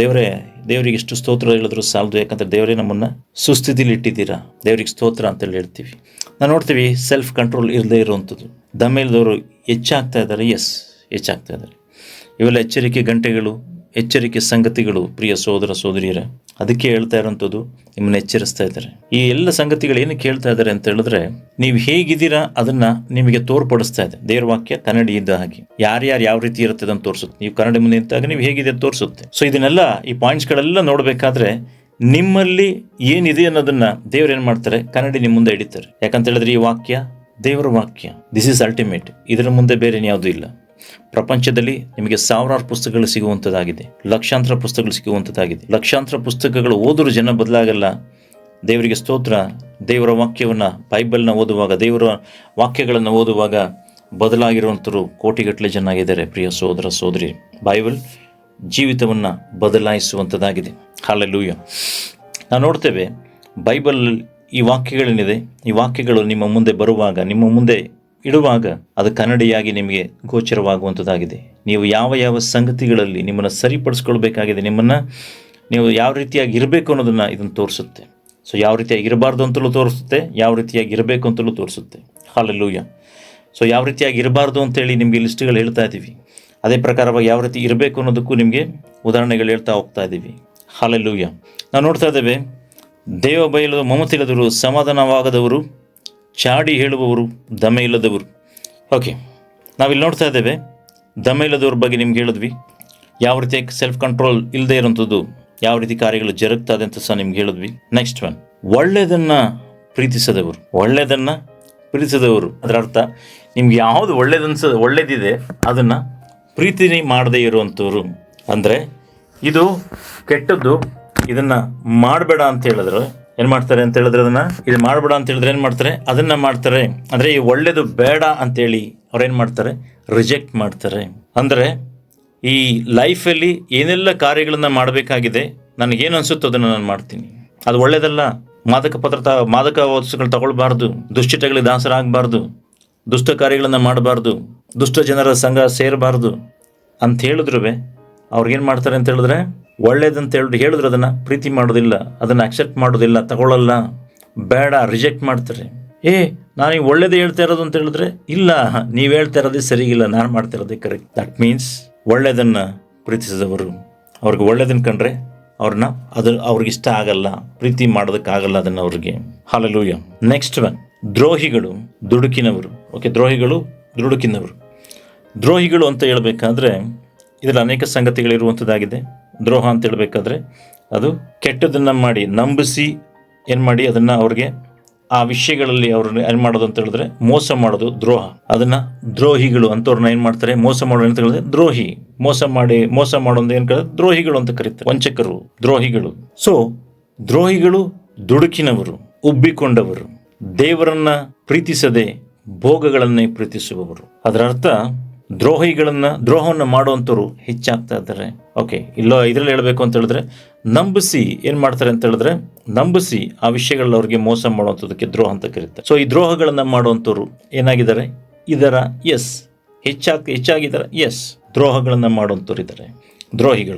ದೇವರಿಗೆ ಎಷ್ಟು ಸ್ತೋತ್ರ ಹೇಳಿದ್ರು ಸಾಲದು, ಯಾಕಂದರೆ ದೇವರೇ ನಮ್ಮನ್ನು ಸುಸ್ಥಿತಿಲಿ ಇಟ್ಟಿದ್ದೀರಾ, ದೇವ್ರಿಗೆ ಸ್ತೋತ್ರ ಅಂತೇಳಿ ಹೇಳ್ತೀವಿ. ನಾವು ನೋಡ್ತೀವಿ ಸೆಲ್ಫ್ ಕಂಟ್ರೋಲ್ ಇರದೇ ಇರುವಂಥದ್ದು. ದಮ್ಮೇಲಿದವರು ಹೆಚ್ಚಾಗ್ತಾ ಇದ್ದಾರೆ. ಇವೆಲ್ಲ ಎಚ್ಚರಿಕೆ ಗಂಟೆಗಳು, ಎಚ್ಚರಿಕೆ ಸಂಗತಿಗಳು. ಪ್ರಿಯ ಸೋದರ ಸೋದರಿಯರೇ, ಅದಕ್ಕೆ ಹೇಳ್ತಾ ಇರೋಂಥದ್ದು, ನಿಮ್ಮನ್ನು ಎಚ್ಚರಿಸ್ತಾ ಇದ್ದಾರೆ. ಈ ಎಲ್ಲ ಸಂಗತಿಗಳು ಏನಕ್ಕೆ ಹೇಳ್ತಾ ಇದ್ದಾರೆ ಅಂತ ಹೇಳಿದ್ರೆ, ನೀವು ಹೇಗಿದ್ದೀರಾ ಅದನ್ನು ನಿಮಗೆ ತೋರ್ಪಡಿಸ್ತಾ ಇದೆ ದೇವ್ರ ವಾಕ್ಯ. ಕನ್ನಡಿ ಇದ್ದ ಹಾಗೆ ಯಾರ್ಯಾರು ಯಾವ ರೀತಿ ಇರುತ್ತೆ ಅದನ್ನು ತೋರಿಸುತ್ತೆ. ನೀವು ಕನ್ನಡಿ ಮುಂದೆ ನಿಂತಾಗ ನೀವು ಹೇಗಿದೆ ಅಂತ ತೋರಿಸುತ್ತೆ. ಸೊ ಇದನ್ನೆಲ್ಲ, ಈ ಪಾಯಿಂಟ್ಸ್ಗಳೆಲ್ಲ ನೋಡಬೇಕಾದ್ರೆ ನಿಮ್ಮಲ್ಲಿ ಏನಿದೆ ಅನ್ನೋದನ್ನು ದೇವ್ರು ಏನು ಮಾಡ್ತಾರೆ, ಕನ್ನಡಿ ನಿಮ್ಮ ಮುಂದೆ ಹಿಡಿತಾರೆ. ಯಾಕಂತ ಹೇಳಿದ್ರೆ ಈ ವಾಕ್ಯ ದೇವರ ವಾಕ್ಯ, ದಿಸ್ ಈಸ್ ಅಲ್ಟಿಮೇಟ್. ಇದರ ಮುಂದೆ ಬೇರೆ ಯಾವುದೂ ಇಲ್ಲ. ಪ್ರಪಂಚದಲ್ಲಿ ನಿಮಗೆ ಸಾವಿರಾರು ಪುಸ್ತಕಗಳು ಸಿಗುವಂಥದ್ದಾಗಿದೆ, ಲಕ್ಷಾಂತರ ಪುಸ್ತಕಗಳು ಸಿಗುವಂಥದ್ದಾಗಿದೆ. ಲಕ್ಷಾಂತರ ಪುಸ್ತಕಗಳು ಓದಿದ್ರು ಜನ ಬದಲಾಗಲ್ಲ, ದೇವರಿಗೆ ಸ್ತೋತ್ರ. ದೇವರ ವಾಕ್ಯವನ್ನು, ಬೈಬಲ್ನ ಓದುವಾಗ, ದೇವರ ವಾಕ್ಯಗಳನ್ನು ಓದುವಾಗ ಬದಲಾಗಿರುವಂಥರು ಕೋಟಿಗಟ್ಟಲೆ ಜನ ಇದ್ದಾರೆ. ಪ್ರಿಯ ಸೋದರ ಸೋದರಿ, ಬೈಬಲ್ ಜೀವಿತವನ್ನು ಬದಲಾಯಿಸುವಂಥದ್ದಾಗಿದೆ. ಹಲ್ಲೆಲೂಯ. ನಾವು ನೋಡ್ತೇವೆ ಬೈಬಲ್ ಈ ವಾಕ್ಯಗಳೇನಿದೆ, ಈ ವಾಕ್ಯಗಳು ನಿಮ್ಮ ಮುಂದೆ ಬರುವಾಗ, ನಿಮ್ಮ ಮುಂದೆ ಇಡುವಾಗ ಅದು ಕನ್ನಡಿಯಾಗಿ ನಿಮಗೆ ಗೋಚರವಾಗುವಂಥದ್ದಾಗಿದೆ. ನೀವು ಯಾವ ಯಾವ ಸಂಗತಿಗಳಲ್ಲಿ ನಿಮ್ಮನ್ನು ಸರಿಪಡಿಸ್ಕೊಳ್ಬೇಕಾಗಿದೆ, ನೀವು ಯಾವ ರೀತಿಯಾಗಿ ಇರಬೇಕು ಅನ್ನೋದನ್ನು ಇದನ್ನು ತೋರಿಸುತ್ತೆ. ಸೊ ಯಾವ ರೀತಿಯಾಗಿ ಇರಬಾರ್ದು ಅಂತಲೂ ತೋರಿಸುತ್ತೆ, ಯಾವ ರೀತಿಯಾಗಿ ಇರಬೇಕು ಅಂತಲೂ ತೋರಿಸುತ್ತೆ. ಹಲ್ಲೆಲೂಯ. ಸೊ ಯಾವ ರೀತಿಯಾಗಿ ಇರಬಾರ್ದು ಅಂತೇಳಿ ನಿಮಗೆ ಲಿಸ್ಟ್ಗಳು ಹೇಳ್ತಾ ಇದ್ದೀವಿ, ಅದೇ ಪ್ರಕಾರವಾಗಿ ಯಾವ ರೀತಿ ಇರಬೇಕು ಅನ್ನೋದಕ್ಕೂ ನಿಮಗೆ ಉದಾಹರಣೆಗಳು ಹೇಳ್ತಾ ಹೋಗ್ತಾ ಇದ್ದೀವಿ. ಹಲ್ಲೆಲೂಯ. ನಾವು ನೋಡ್ತಾ ಇದ್ದೇವೆ, ದೇವ ಬಯಲು ಮಮತೆ ಇಲ್ಲದವರು, ಸಮಾಧಾನವಾಗದವರು, ಚಾಡಿ ಹೇಳುವವರು, ದಮೆ ಇಲ್ಲದವರು. ಓಕೆ, ನಾವಿಲ್ಲಿ ನೋಡ್ತಾ ಇದ್ದೇವೆ ದಮೆ ಇಲ್ಲದವ್ರ ಬಗ್ಗೆ ನಿಮ್ಗೆ ಹೇಳಿದ್ವಿ. ಯಾವ ರೀತಿ ಸೆಲ್ಫ್ ಕಂಟ್ರೋಲ್ ಇಲ್ಲದೆ ಇರೋಂಥದ್ದು, ಯಾವ ರೀತಿ ಕಾರ್ಯಗಳು ಜರುಗ್ತದೆ ಅಂತ ಸಹ ನಿಮ್ಗೆ ಹೇಳಿದ್ವಿ. ನೆಕ್ಸ್ಟ್ ಒನ್, ಒಳ್ಳೆಯದನ್ನು ಪ್ರೀತಿಸದವರು. ಒಳ್ಳೆಯದನ್ನು ಪ್ರೀತಿಸದವರು ಅದರ ಅರ್ಥ ನಿಮ್ಗೆ ಯಾವುದು ಒಳ್ಳೇದಿದೆ ಅದನ್ನು ಪ್ರೀತಿ ಮಾಡದೇ ಇರುವಂಥವ್ರು. ಅಂದರೆ ಇದು ಕೆಟ್ಟದ್ದು, ಇದನ್ನು ಮಾಡಬೇಡ ಅಂತ ಹೇಳಿದ್ರೆ ಏನು ಮಾಡ್ತಾರೆ ಅಂತ ಹೇಳಿದ್ರೆ, ಇದು ಮಾಡಬೇಡ ಅಂತ ಹೇಳಿದ್ರೆ ಏನು ಮಾಡ್ತಾರೆ, ಅದನ್ನು ಮಾಡ್ತಾರೆ. ಅಂದರೆ ಈ ಒಳ್ಳೇದು ಬೇಡ ಅಂತೇಳಿ ಅವ್ರೇನು ಮಾಡ್ತಾರೆ, ರಿಜೆಕ್ಟ್ ಮಾಡ್ತಾರೆ. ಅಂದರೆ ಈ ಲೈಫಲ್ಲಿ ಏನೆಲ್ಲ ಕಾರ್ಯಗಳನ್ನು ಮಾಡಬೇಕಾಗಿದೆ, ನನಗೇನು ಅನಿಸುತ್ತೋ ಅದನ್ನು ನಾನು ಮಾಡ್ತೀನಿ. ಅದು ಒಳ್ಳೆಯದಲ್ಲ. ಮಾದಕ ವಸ್ತುಗಳು ತಗೊಳ್ಬಾರ್ದು, ದುಶ್ಚಟಗಳಿಗೆ ದಾಸರಾಗಬಾರ್ದು, ದುಷ್ಟ ಕಾರ್ಯಗಳನ್ನು ಮಾಡಬಾರ್ದು, ದುಷ್ಟ ಜನರ ಸಂಘ ಸೇರಬಾರ್ದು ಅಂತ ಹೇಳಿದ್ರು ಅವ್ರಿಗೇನು ಮಾಡ್ತಾರೆ ಅಂತ ಹೇಳಿದ್ರೆ, ಒಳ್ಳೇದಂತ ಹೇಳಿದ್ರು ಅದನ್ನು ಪ್ರೀತಿ ಮಾಡೋದಿಲ್ಲ, ಅದನ್ನು ಅಕ್ಸೆಪ್ಟ್ ಮಾಡೋದಿಲ್ಲ, ತಗೊಳ್ಳಲ್ಲ, ಬೇಡ, ರಿಜೆಕ್ಟ್ ಮಾಡ್ತಾರೆ. ನಾನು ಈಗ ಒಳ್ಳೇದೇ ಹೇಳ್ತಾ ಇರೋದು ಅಂತ ಹೇಳಿದ್ರೆ, ಇಲ್ಲ, ನೀವು ಹೇಳ್ತಾ ಇರೋದೇ ಸರಿಗಿಲ್ಲ, ನಾನು ಮಾಡ್ತಾ ಇರೋದೇ ಕರೆಕ್ಟ್. ದಟ್ ಮೀನ್ಸ್ ಒಳ್ಳೆಯದನ್ನು ಪ್ರೀತಿಸಿದವರು, ಅವ್ರಿಗೆ ಒಳ್ಳೇದನ್ನು ಕಂಡ್ರೆ ಅವ್ರಿಗೆ ಇಷ್ಟ ಆಗಲ್ಲ, ಪ್ರೀತಿ ಮಾಡೋದಕ್ಕಾಗಲ್ಲ ಅದನ್ನು ಅವ್ರಿಗೆ. ಹಲ್ಲೆಲೂಯ. ನೆಕ್ಸ್ಟ್ ಒನ್, ದ್ರೋಹಿಗಳು, ದುಡುಕಿನವರು. ಓಕೆ, ದ್ರೋಹಿಗಳು, ದುಡುಕಿನವರು. ದ್ರೋಹಿಗಳು ಅಂತ ಹೇಳಬೇಕಾದ್ರೆ ಇದರಲ್ಲಿ ಅನೇಕ ಸಂಗತಿಗಳಿರುವಂಥದ್ದಾಗಿದೆ. ದ್ರೋಹ ಅಂತ ಹೇಳಬೇಕಾದ್ರೆ ಅದು ಕೆಟ್ಟದನ್ನು ಮಾಡಿ ನಂಬಿಸಿ ಏನು ಮಾಡಿ ಅದನ್ನು ಅವ್ರಿಗೆ ಆ ವಿಷಯಗಳಲ್ಲಿ ಅವ್ರನ್ನ ಏನು ಮಾಡೋದು ಅಂತ ಹೇಳಿದ್ರೆ ಮೋಸ ಮಾಡೋದು ದ್ರೋಹ. ಅದನ್ನು ದ್ರೋಹಿಗಳು ಅಂಥವ್ರನ್ನ ಏನು ಮಾಡ್ತಾರೆ, ಮೋಸ ಮಾಡೋದು ಅಂತ ಹೇಳಿದ್ರೆ ದ್ರೋಹಿ. ಮೋಸ ಮಾಡೋದು ಏನು ಕೇಳಿದ್ರೆ ದ್ರೋಹಿಗಳು ಅಂತ ಕರೀತಾರೆ, ವಂಚಕರು, ದ್ರೋಹಿಗಳು. ಸೊ ದ್ರೋಹಿಗಳು, ದುಡುಕಿನವರು, ಉಬ್ಬಿಕೊಂಡವರು, ದೇವರನ್ನು ಪ್ರೀತಿಸದೆ ಭೋಗಗಳನ್ನೇ ಪ್ರೀತಿಸುವವರು. ಅದರ ಅರ್ಥ ದ್ರೋಹವನ್ನು ಮಾಡುವಂಥವ್ರು ಹೆಚ್ಚಾಗ್ತಾ ಇದ್ದಾರೆ. ಓಕೆ, ಇದರಲ್ಲಿ ಹೇಳಬೇಕು ಅಂತ ಹೇಳಿದ್ರೆ ನಂಬಿಸಿ ಏನು ಮಾಡ್ತಾರೆ ಅಂತ ಹೇಳಿದ್ರೆ, ನಂಬಿಸಿ ಆ ವಿಷಯಗಳಲ್ಲಿ ಅವ್ರಿಗೆ ಮೋಸ ಮಾಡುವಂಥದ್ದಕ್ಕೆ ದ್ರೋಹ ಅಂತ ಕರೀತಾರೆ. ಸೊ ಈ ದ್ರೋಹಗಳನ್ನು ಮಾಡುವಂಥವ್ರು ಏನಾಗಿದ್ದಾರೆ, ಹೆಚ್ಚಾಗಿದ್ದಾರೆ. ದ್ರೋಹಗಳನ್ನು ಮಾಡುವಂಥವ್ರು ಇದ್ದಾರೆ.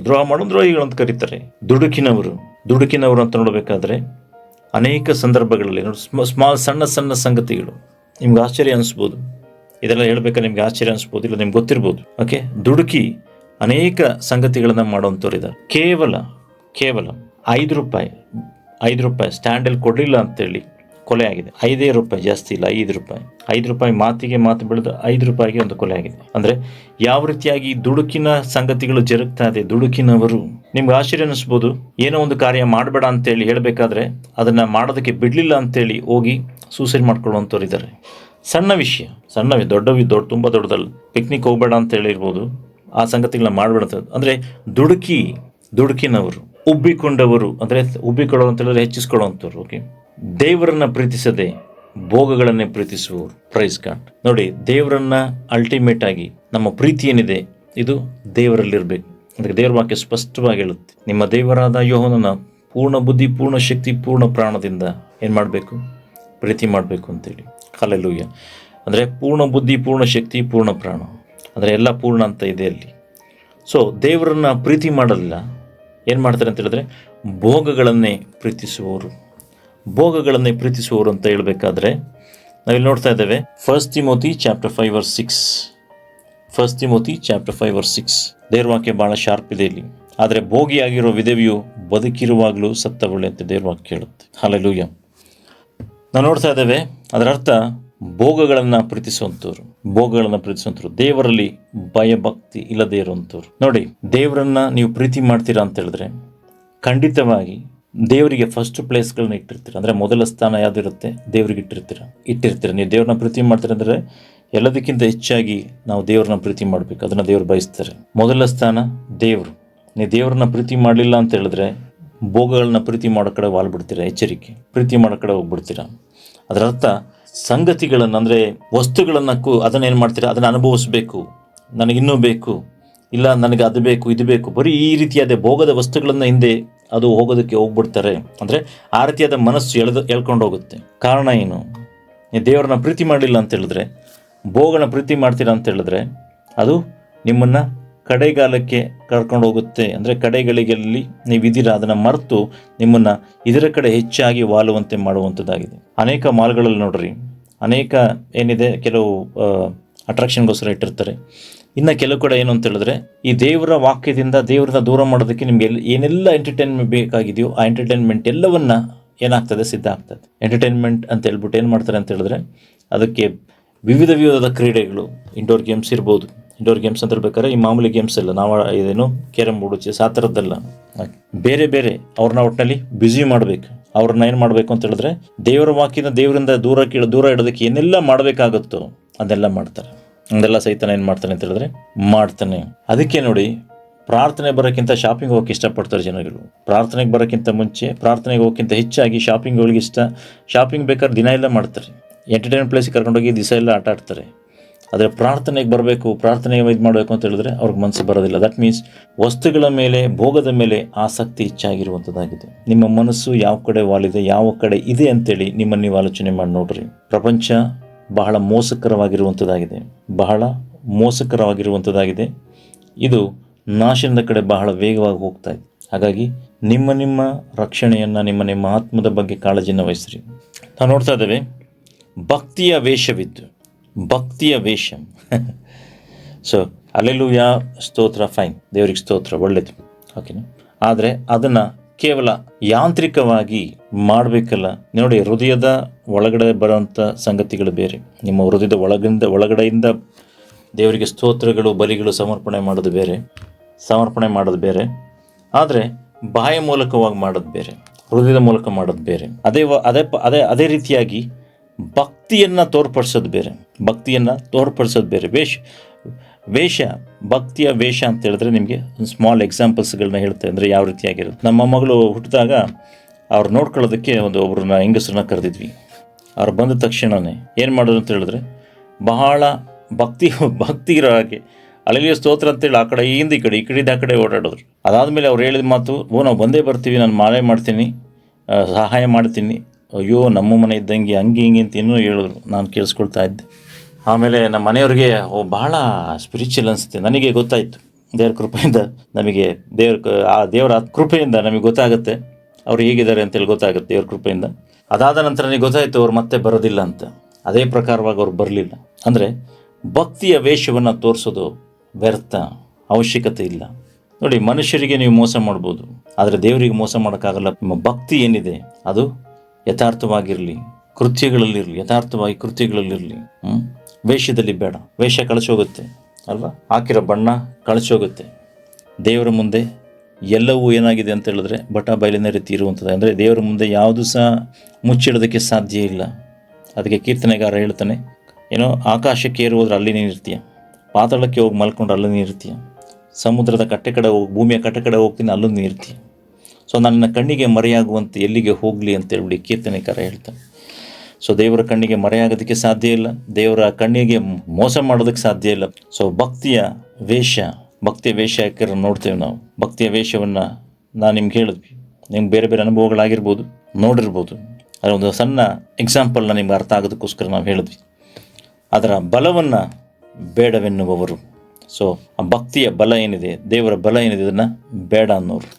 ದ್ರೋಹ ಮಾಡೋ ದ್ರೋಹಿಗಳು ಅಂತ ಕರೀತಾರೆ. ದುಡುಕಿನವರು ಅಂತ ನೋಡಬೇಕಾದ್ರೆ ಅನೇಕ ಸಂದರ್ಭಗಳಲ್ಲಿ ಸಣ್ಣ ಸಂಗತಿಗಳು ನಿಮ್ಗೆ ಆಶ್ಚರ್ಯ ಅನಿಸ್ಬೋದು. ಇದೆಲ್ಲ ಹೇಳ್ಬೇಕಾದ್ರೆ ನಿಮ್ಗೆ ಆಶ್ಚರ್ಯ ಅನಿಸ್ಬೋದು, ಇಲ್ಲ ನಿಮ್ಗೆ ಗೊತ್ತಿರ್ಬೋದು. ಓಕೆ, ದುಡುಕಿ ಅನೇಕ ಸಂಗತಿಗಳನ್ನು ಮಾಡುವಂಥವ್ರು ಇದ್ದಾರೆ. ಕೇವಲ 5 ರೂಪಾಯಿ ಸ್ಟ್ಯಾಂಡಲ್ಲಿ ಕೊಡಲಿಲ್ಲ ಅಂತೇಳಿ ಕೊಲೆ ಆಗಿದೆ. 5 ರೂಪಾಯಿ, ಜಾಸ್ತಿ ಇಲ್ಲ, 5 ರೂಪಾಯಿ ಮಾತಿಗೆ ಮಾತು ಬೆಳೆದು 5 ರೂಪಾಯಿಗೆ ಒಂದು ಕೊಲೆ ಆಗಿದೆ. ಅಂದರೆ ಯಾವ ರೀತಿಯಾಗಿ ದುಡುಕಿನ ಸಂಗತಿಗಳು ಜರುಗ್ತಾ ಇದೆ. ದುಡುಕಿನವರು, ನಿಮ್ಗೆ ಆಶ್ಚರ್ಯ ಅನ್ನಿಸ್ಬೋದು. ಏನೋ ಒಂದು ಕಾರ್ಯ ಮಾಡಬೇಡ ಅಂತೇಳಿ ಹೇಳಬೇಕಾದ್ರೆ ಅದನ್ನು ಮಾಡೋದಕ್ಕೆ ಬಿಡಲಿಲ್ಲ ಅಂತೇಳಿ ಹೋಗಿ ಸೂಸೈಡ್ ಮಾಡ್ಕೊಳ್ಳುವಂಥವ್ರು ಇದ್ದಾರೆ. ಸಣ್ಣ ವಿಷಯ, ತುಂಬ ದೊಡ್ಡದಲ್ಲ. ಪಿಕ್ನಿಕ್ ಹೋಗಬೇಡ ಅಂತ ಹೇಳಿರ್ಬೋದು, ಆ ಸಂಗತಿಗಳನ್ನ ಮಾಡಬೇಡ ಅಂತ. ಅಂದರೆ ದುಡುಕಿನವರು, ಉಬ್ಬಿಕೊಂಡವರು, ಅಂದರೆ ಉಬ್ಬಿಕೊಳ್ಳೋ ಅಂತ ಹೇಳಿದ್ರೆ ಹೆಚ್ಚಿಸ್ಕೊಳ್ಳೋವಂಥವ್ರು. ಓಕೆ, ದೇವರನ್ನು ಪ್ರೀತಿಸದೆ ಭೋಗಗಳನ್ನೇ ಪ್ರೀತಿಸುವವರು. Praise God. ನೋಡಿ, ದೇವರನ್ನ ಅಲ್ಟಿಮೇಟ್ ಆಗಿ ನಮ್ಮ ಪ್ರೀತಿ ಏನಿದೆ ಇದು ದೇವರಲ್ಲಿರಬೇಕು. ಅದಕ್ಕೆ ದೇವರ ವಾಕ್ಯ ಸ್ಪಷ್ಟವಾಗಿ ಹೇಳುತ್ತೆ, ನಿಮ್ಮ ದೇವರಾದ ಯೆಹೋವನನ್ನ ಪೂರ್ಣ ಬುದ್ಧಿ, ಪೂರ್ಣ ಶಕ್ತಿ, ಪೂರ್ಣ ಪ್ರಾಣದಿಂದ ಏನು ಮಾಡಬೇಕು, ಪ್ರೀತಿ ಮಾಡಬೇಕು ಅಂತೇಳಿ. ಹಲ್ಲೆಲೂಯ. ಅಂದರೆ ಪೂರ್ಣ ಬುದ್ಧಿ, ಪೂರ್ಣ ಶಕ್ತಿ, ಪೂರ್ಣ ಪ್ರಾಣ, ಅಂದರೆ ಎಲ್ಲ ಪೂರ್ಣ ಅಂತ ಇದೆ ಅಲ್ಲಿ. ಸೊ ದೇವರನ್ನ ಪ್ರೀತಿ ಮಾಡಲಿಲ್ಲ, ಏನು ಮಾಡ್ತಾರೆ ಅಂತ ಹೇಳಿದ್ರೆ ಭೋಗಗಳನ್ನೇ ಪ್ರೀತಿಸುವವರು ಅಂತ ಹೇಳಬೇಕಾದ್ರೆ ನಾವಿಲ್ಲಿ ನೋಡ್ತಾ ಇದ್ದೇವೆ. 1 ತಿಮೋತಿ ಚಾಪ್ಟರ್ 5:6. 1 Timothy chapter 5:6. ದೇವ್ರ ವಾಕ್ಯ ಭಾಳ ಶಾರ್ಪ್ ಇದೆ ಇಲ್ಲಿ. ಆದರೆ ಭೋಗಿಯಾಗಿರೋ ವಿಧವೆಯು ಬದುಕಿರುವಾಗಲೂ ಸತ್ತವಳೆ ಅಂತ ದೇವ್ರ ವಾಕ್ಯ ಹೇಳುತ್ತೆ. ಹಲ್ಲೆಲೂಯ. ನಾವು ನೋಡ್ತಾ ಇದ್ದೇವೆ, ಅದರ ಅರ್ಥ ಭೋಗಗಳನ್ನು ಪ್ರೀತಿಸುವಂಥವ್ರು, ದೇವರಲ್ಲಿ ಭಯಭಕ್ತಿ ಇಲ್ಲದೇ ಇರುವಂಥವ್ರು. ನೋಡಿ, ದೇವರನ್ನ ನೀವು ಪ್ರೀತಿ ಮಾಡ್ತೀರಾ ಅಂತ ಹೇಳಿದ್ರೆ ಖಂಡಿತವಾಗಿ ದೇವರಿಗೆ ಫಸ್ಟ್ ಪ್ಲೇಸ್ಗಳನ್ನ ಇಟ್ಟಿರ್ತೀರ. ಅಂದರೆ ಮೊದಲ ಸ್ಥಾನ ಯಾವುದಿರುತ್ತೆ, ದೇವರಿಗೆ ಇಟ್ಟಿರ್ತೀರ. ನೀವು ದೇವ್ರನ್ನ ಪ್ರೀತಿ ಮಾಡ್ತೀರ ಅಂದರೆ ಎಲ್ಲದಕ್ಕಿಂತ ಹೆಚ್ಚಾಗಿ ನಾವು ದೇವ್ರನ್ನ ಪ್ರೀತಿ ಮಾಡಬೇಕು, ಅದನ್ನು ದೇವರು ಬಯಸ್ತಾರೆ. ಮೊದಲ ಸ್ಥಾನ ದೇವರು. ನೀವು ದೇವ್ರನ್ನ ಪ್ರೀತಿ ಮಾಡಲಿಲ್ಲ ಅಂತ ಹೇಳಿದ್ರೆ ಭೋಗಗಳನ್ನ ಪ್ರೀತಿ ಮಾಡೋ ಕಡೆ ವಾಲ್ಬಿಡ್ತೀರಾ. ಎಚ್ಚರಿಕೆ, ಪ್ರೀತಿ ಮಾಡೋ ಕಡೆ ಹೋಗ್ಬಿಡ್ತೀರಾ. ಅದರ ಅರ್ಥ ಸಂಗತಿಗಳನ್ನು ಅಂದರೆ ವಸ್ತುಗಳನ್ನು ಅದನ್ನೇನು ಮಾಡ್ತೀರಾ, ಅದನ್ನು ಅನುಭವಿಸ್ಬೇಕು, ನನಗಿನ್ನೂ ಬೇಕು, ಇಲ್ಲ ನನಗೆ ಅದು ಬೇಕು ಇದು ಬೇಕು, ಬರೀ ಈ ರೀತಿಯಾದ ಭೋಗದ ವಸ್ತುಗಳನ್ನು ಹಿಂದೆ ಅದು ಹೋಗೋದಕ್ಕೆ ಹೋಗ್ಬಿಡ್ತಾರೆ. ಅಂದರೆ ಆ ರೀತಿಯಾದ ಮನಸ್ಸು ಎಳ್ಕೊಂಡು ಹೋಗುತ್ತೆ. ಕಾರಣ ಏನು? ನೀವು ದೇವರನ್ನ ಪ್ರೀತಿ ಮಾಡಲಿಲ್ಲ ಅಂತ ಹೇಳಿದ್ರೆ, ಭೋಗನ ಪ್ರೀತಿ ಮಾಡ್ತೀರಾ ಅಂತ ಹೇಳಿದ್ರೆ, ಅದು ನಿಮ್ಮನ್ನು ಕಡೆಗಾಲಕ್ಕೆ ಕರ್ಕೊಂಡು ಹೋಗುತ್ತೆ. ಅಂದರೆ ಕಡೆಗಳಿಗೆಲ್ಲಿ ನೀವಿದ್ದೀರಾ ಅದನ್ನು ಮರೆತು ನಿಮ್ಮನ್ನು ಇದರ ಕಡೆ ಹೆಚ್ಚಾಗಿ ವಾಲುವಂತೆ ಮಾಡುವಂಥದ್ದಾಗಿದೆ. ಅನೇಕ ಮಾಲ್ಗಳಲ್ಲಿ ನೋಡ್ರಿ, ಅನೇಕ ಏನಿದೆ, ಕೆಲವು ಅಟ್ರಾಕ್ಷನ್ಗೋಸ್ಕರ ಇಟ್ಟಿರ್ತಾರೆ. ಇನ್ನು ಕೆಲವು ಕಡೆ ಏನು ಅಂತ ಹೇಳಿದ್ರೆ, ಈ ದೇವರ ವಾಕ್ಯದಿಂದ ದೇವರನ್ನ ದೂರ ಮಾಡೋದಕ್ಕೆ ನಿಮಗೆ ಏನೆಲ್ಲ ಎಂಟರ್ಟೈನ್ಮೆಂಟ್ ಬೇಕಾಗಿದೆಯೋ ಆ ಎಂಟರ್ಟೈನ್ಮೆಂಟ್ ಎಲ್ಲವನ್ನ ಏನಾಗ್ತದೆ, ಸಿದ್ಧ ಆಗ್ತದೆ. ಎಂಟರ್ಟೈನ್ಮೆಂಟ್ ಅಂತ ಹೇಳ್ಬಿಟ್ಟು ಏನು ಮಾಡ್ತಾರೆ ಅಂತ ಹೇಳಿದ್ರೆ, ಅದಕ್ಕೆ ವಿವಿಧವಾದ ಕ್ರೀಡೆಗಳು, ಇಂಡೋರ್ ಗೇಮ್ಸ್ ಇರ್ಬೋದು. ಇಂಡೋರ್ ಗೇಮ್ಸ್ ಅಂತ ಹೇಳ್ಬೇಕಾದ್ರೆ ಈ ಮಾಮೂಲಿ ಗೇಮ್ಸ್ ಎಲ್ಲ ನಾವು ಇದೇನು ಕ್ಯಾರಮ್ ಬೋರ್ಡು, ಚೆಸ್ ಆ ಥರದ್ದೆಲ್ಲ, ಬೇರೆ ಬೇರೆ ಅವ್ರನ್ನ ಒಟ್ಟಿನಲ್ಲಿ ಬ್ಯುಸಿ ಮಾಡಬೇಕು. ಅವ್ರನ್ನ ಏನು ಮಾಡಬೇಕು ಅಂತ ಹೇಳಿದ್ರೆ, ದೇವರ ವಾಕ್ಯದ ದೇವರಿಂದ ದೂರ ಇಡೋದಕ್ಕೆ ಏನೆಲ್ಲ ಮಾಡಬೇಕಾಗುತ್ತೋ ಅದೆಲ್ಲ ಮಾಡ್ತಾರೆ. ಅದೆಲ್ಲ ಸೈತಾನ ಏನು ಮಾಡ್ತಾನೆ ಅಂತ ಹೇಳಿದ್ರೆ ಮಾಡ್ತಾನೆ. ಅದಕ್ಕೆ ನೋಡಿ, ಪ್ರಾರ್ಥನೆ ಬರೋಕ್ಕಿಂತ ಶಾಪಿಂಗ್ ಹೋಗೋಕ್ಕೆ ಇಷ್ಟಪಡ್ತಾರೆ ಜನಗಳು. ಪ್ರಾರ್ಥನೆಗೆ ಬರೋಕ್ಕಿಂತ ಮುಂಚೆ, ಪ್ರಾರ್ಥನೆಗೆ ಹೋಗೋಕ್ಕಿಂತ ಹೆಚ್ಚಾಗಿ ಶಾಪಿಂಗ್ಗಳಿಗೆ ಇಷ್ಟ. ಶಾಪಿಂಗ್ ಬೇಕಾದ್ರೆ ದಿನ ಎಲ್ಲ ಮಾಡ್ತಾರೆ. ಎಂಟರ್ಟೈನ್ಮೆಂಟ್ ಪ್ಲೇಸಿಗೆ ಕರ್ಕೊಂಡೋಗಿ ದಿವಸ ಎಲ್ಲ ಆಟ ಆಡ್ತಾರೆ. ಆದರೆ ಪ್ರಾರ್ಥನೆಗೆ ಬರಬೇಕು, ಪ್ರಾರ್ಥನೆಗೆ ಇದು ಮಾಡಬೇಕು ಅಂತ ಹೇಳಿದ್ರೆ ಅವ್ರಿಗೆ ಮನಸ್ಸು ಬರೋದಿಲ್ಲ. ದಟ್ ಮೀನ್ಸ್ ವಸ್ತುಗಳ ಮೇಲೆ, ಭೋಗದ ಮೇಲೆ ಆಸಕ್ತಿ ಹೆಚ್ಚಾಗಿರುವಂಥದ್ದಾಗಿದೆ. ನಿಮ್ಮ ಮನಸ್ಸು ಯಾವ ಕಡೆ ವಾಲಿದೆ, ಯಾವ ಕಡೆ ಇದೆ ಅಂತೇಳಿ ನಿಮ್ಮನ್ನು ನೀವು ಆಲೋಚನೆ ಮಾಡಿ ನೋಡ್ರಿ. ಪ್ರಪಂಚ ಬಹಳ ಮೋಸಕರವಾಗಿರುವಂಥದ್ದಾಗಿದೆ, ಬಹಳ ಮೋಸಕರವಾಗಿರುವಂಥದ್ದಾಗಿದೆ. ಇದು ನಾಶನದ ಕಡೆ ಬಹಳ ವೇಗವಾಗಿ ಹೋಗ್ತಾ ಇದೆ. ಹಾಗಾಗಿ ನಿಮ್ಮ ರಕ್ಷಣೆಯನ್ನು, ನಿಮ್ಮ ಆತ್ಮದ ಬಗ್ಗೆ ಕಾಳಜಿಯನ್ನು ವಹಿಸ್ರಿ. ನಾವು ನೋಡ್ತಾ ಇದ್ದೇವೆ, ಭಕ್ತಿಯ ವೇಷವಿದ್ದು, ಭಕ್ತಿಯ ವೇಷ. ಸೊ ಅಲ್ಲೆಲ್ಲೂಯಾ, ಸ್ತೋತ್ರ, ಫೈನ್, ದೇವರಿಗೆ ಸ್ತೋತ್ರ, ಒಳ್ಳೆಯದು, ಓಕೆನಾ. ಆದರೆ ಅದನ್ನು ಕೇವಲ ಯಾಂತ್ರಿಕವಾಗಿ ಮಾಡಬೇಕಲ್ಲ. ನೋಡಿ, ಹೃದಯದ ಒಳಗಡೆ ಬರೋಂಥ ಸಂಗತಿಗಳು ಬೇರೆ. ನಿಮ್ಮ ಹೃದಯದ ಒಳಗಡೆಯಿಂದ ದೇವರಿಗೆ ಸ್ತೋತ್ರಗಳು, ಬಲಿಗಳು ಸಮರ್ಪಣೆ ಮಾಡೋದು ಬೇರೆ. ಆದರೆ ಬಾಯ ಮೂಲಕವಾಗಿ ಮಾಡೋದು ಬೇರೆ, ಹೃದಯದ ಮೂಲಕ ಮಾಡೋದು ಬೇರೆ. ಅದೇ ರೀತಿಯಾಗಿ ಭಕ್ತಿಯನ್ನು ತೋರ್ಪಡಿಸೋದು ಬೇರೆ. ವೇಷ, ಭಕ್ತಿಯ ವೇಷ ಅಂತ ಹೇಳಿದ್ರೆ ನಿಮಗೆ ಒಂದು ಸ್ಮಾಲ್ ಎಕ್ಸಾಂಪಲ್ಸ್ಗಳನ್ನ ಹೇಳ್ತೇವೆ. ಅಂದರೆ ಯಾವ ರೀತಿಯಾಗಿರುತ್ತೆ. ನಮ್ಮ ಮಗಳು ಹುಟ್ಟಿದಾಗ ಅವ್ರು ನೋಡ್ಕೊಳ್ಳೋದಕ್ಕೆ ಒಬ್ಬರನ್ನ ಹೆಂಗಸರನ್ನ ಕರೆದಿದ್ವಿ. ಅವ್ರು ಬಂದ ತಕ್ಷಣವೇ ಏನು ಮಾಡೋದು ಅಂತ ಹೇಳಿದ್ರೆ, ಬಹಳ ಭಕ್ತಿ ಇರೋ ಹಾಗೆ ಅಲ್ಲೆಲ್ಲಿಯೋ ಸ್ತೋತ್ರ ಅಂತೇಳಿ ಆ ಕಡೆಯಿಂದ ಈ ಕಡೆಯಿಂದ ಆ ಕಡೆ ಓಡಾಡೋದ್ರು. ಅದಾದಮೇಲೆ ಅವ್ರು ಹೇಳಿದ ಮಾತು, ನಾವು ಬಂದೇ ಬರ್ತೀವಿ, ನಾನು ಮಾಲೆ ಮಾಡ್ತೀನಿ, ಸಹಾಯ ಮಾಡ್ತೀನಿ, ಅಯ್ಯೋ ನಮ್ಮ ಮನೆ ಇದ್ದಂಗೆ ಹಂಗೆ ಹಿಂಗೆ ಅಂತ ಇನ್ನೂ ಹೇಳಿದ್ರು. ನಾನು ಕೇಳಿಸ್ಕೊಳ್ತಾ ಇದ್ದೆ. ಆಮೇಲೆ ನಮ್ಮ ಮನೆಯವ್ರಿಗೆ ಬಹಳ ಸ್ಪಿರಿಚುವಲ್ ಅನಿಸುತ್ತೆ. ನನಗೆ ಗೊತ್ತಾಯಿತು, ದೇವರ ಕೃಪೆಯಿಂದ ನಮಗೆ ದೇವರ ಕೃಪೆಯಿಂದ ನಮಗೆ ಗೊತ್ತಾಗುತ್ತೆ ಅವ್ರು ಹೇಗಿದ್ದಾರೆ ಅಂತೇಳಿ ಗೊತ್ತಾಗುತ್ತೆ, ದೇವ್ರ ಕೃಪೆಯಿಂದ. ಅದಾದ ನಂತರ ನನಗೆ ಗೊತ್ತಾಯಿತು ಅವ್ರು ಮತ್ತೆ ಬರೋದಿಲ್ಲ ಅಂತ. ಅದೇ ಪ್ರಕಾರವಾಗಿ ಅವ್ರು ಬರಲಿಲ್ಲ. ಅಂದರೆ ಭಕ್ತಿಯ ವೇಷವನ್ನು ತೋರಿಸೋದು ವ್ಯರ್ಥ, ಅವಶ್ಯಕತೆ ಇಲ್ಲ. ನೋಡಿ, ಮನುಷ್ಯರಿಗೆ ನೀವು ಮೋಸ ಮಾಡ್ಬೋದು, ಆದರೆ ದೇವರಿಗೆ ಮೋಸ ಮಾಡೋಕ್ಕಾಗಲ್ಲ. ನಿಮ್ಮ ಭಕ್ತಿ ಏನಿದೆ ಅದು ಯಥಾರ್ಥವಾಗಿರಲಿ, ಯಥಾರ್ಥವಾಗಿ ಕೃತ್ಯಗಳಲ್ಲಿರಲಿ. ವೇಷದಲ್ಲಿ ಬೇಡ. ವೇಷ ಕಳಚೋಗುತ್ತೆ ಅಲ್ವಾ, ಹಾಕಿರೋ ಬಣ್ಣ ಕಳಚೋಗುತ್ತೆ. ದೇವರ ಮುಂದೆ ಎಲ್ಲವೂ ಏನಾಗಿದೆ ಅಂತ ಹೇಳಿದ್ರೆ ಬಟ ಬಯಲಿನ ರೀತಿ ಇರುವಂಥದ್ದು. ಅಂದರೆ ದೇವರ ಮುಂದೆ ಯಾವುದು ಸಹ ಮುಚ್ಚಿಡೋದಕ್ಕೆ ಸಾಧ್ಯ ಇಲ್ಲ. ಅದಕ್ಕೆ ಕೀರ್ತನೆಗಾರ ಹೇಳ್ತಾನೆ, ಏನೋ ಆಕಾಶಕ್ಕೆ ಏರುವುದ್ರೆ ಅಲ್ಲಿ ನೀನು ಇರ್ತೀಯ, ಪಾತಾಳಕ್ಕೆ ಹೋಗಿ ಮಲ್ಕೊಂಡ್ರೆ ಅಲ್ಲೂ ನೀನು ಇರ್ತೀಯ, ಸಮುದ್ರದ ಕಟ್ಟೆ ಕಡೆ ಹೋಗಿ, ಭೂಮಿಯ ಕಟ್ಟೆ ಕಡೆ ಹೋಗ್ತೀನಿ, ಅಲ್ಲೂ ನೀನು ಇರ್ತೀಯ. ಸೊ ನನ್ನ ಕಣ್ಣಿಗೆ ಮರೆಯಾಗುವಂತೆ ಎಲ್ಲಿಗೆ ಹೋಗಲಿ ಅಂತೇಳಿ ಕೀರ್ತನೆಕಾರ ಹೇಳ್ತಾನೆ. ಸೊ ದೇವರ ಕಣ್ಣಿಗೆ ಮರೆಯಾಗೋದಕ್ಕೆ ಸಾಧ್ಯ ಇಲ್ಲ, ದೇವರ ಕಣ್ಣಿಗೆ ಮೋಸ ಮಾಡೋದಕ್ಕೆ ಸಾಧ್ಯ ಇಲ್ಲ. ಸೊ ಭಕ್ತಿಯ ವೇಷ ಯಾಕೆ ನೋಡ್ತೇವೆ ನಾವು. ಭಕ್ತಿಯ ವೇಷವನ್ನು ನಾನು ನಿಮ್ಗೆ ಹೇಳಿದ್ವಿ, ನಿಮ್ಗೆ ಬೇರೆ ಬೇರೆ ಅನುಭವಗಳಾಗಿರ್ಬೋದು, ನೋಡಿರ್ಬೋದು. ಅದರ ಒಂದು ಸಣ್ಣ ಎಕ್ಸಾಂಪಲ್ನ ನಿಮ್ಗೆ ಅರ್ಥ ಆಗೋದಕ್ಕೋಸ್ಕರ ನಾವು ಹೇಳಿದ್ವಿ. ಅದರ ಬಲವನ್ನು ಬೇಡವೆನ್ನುವವರು. ಸೊ ಆ ಭಕ್ತಿಯ ಬಲ ಏನಿದೆ, ದೇವರ ಬಲ ಏನಿದೆ, ಇದನ್ನು ಬೇಡ ಅನ್ನೋರು.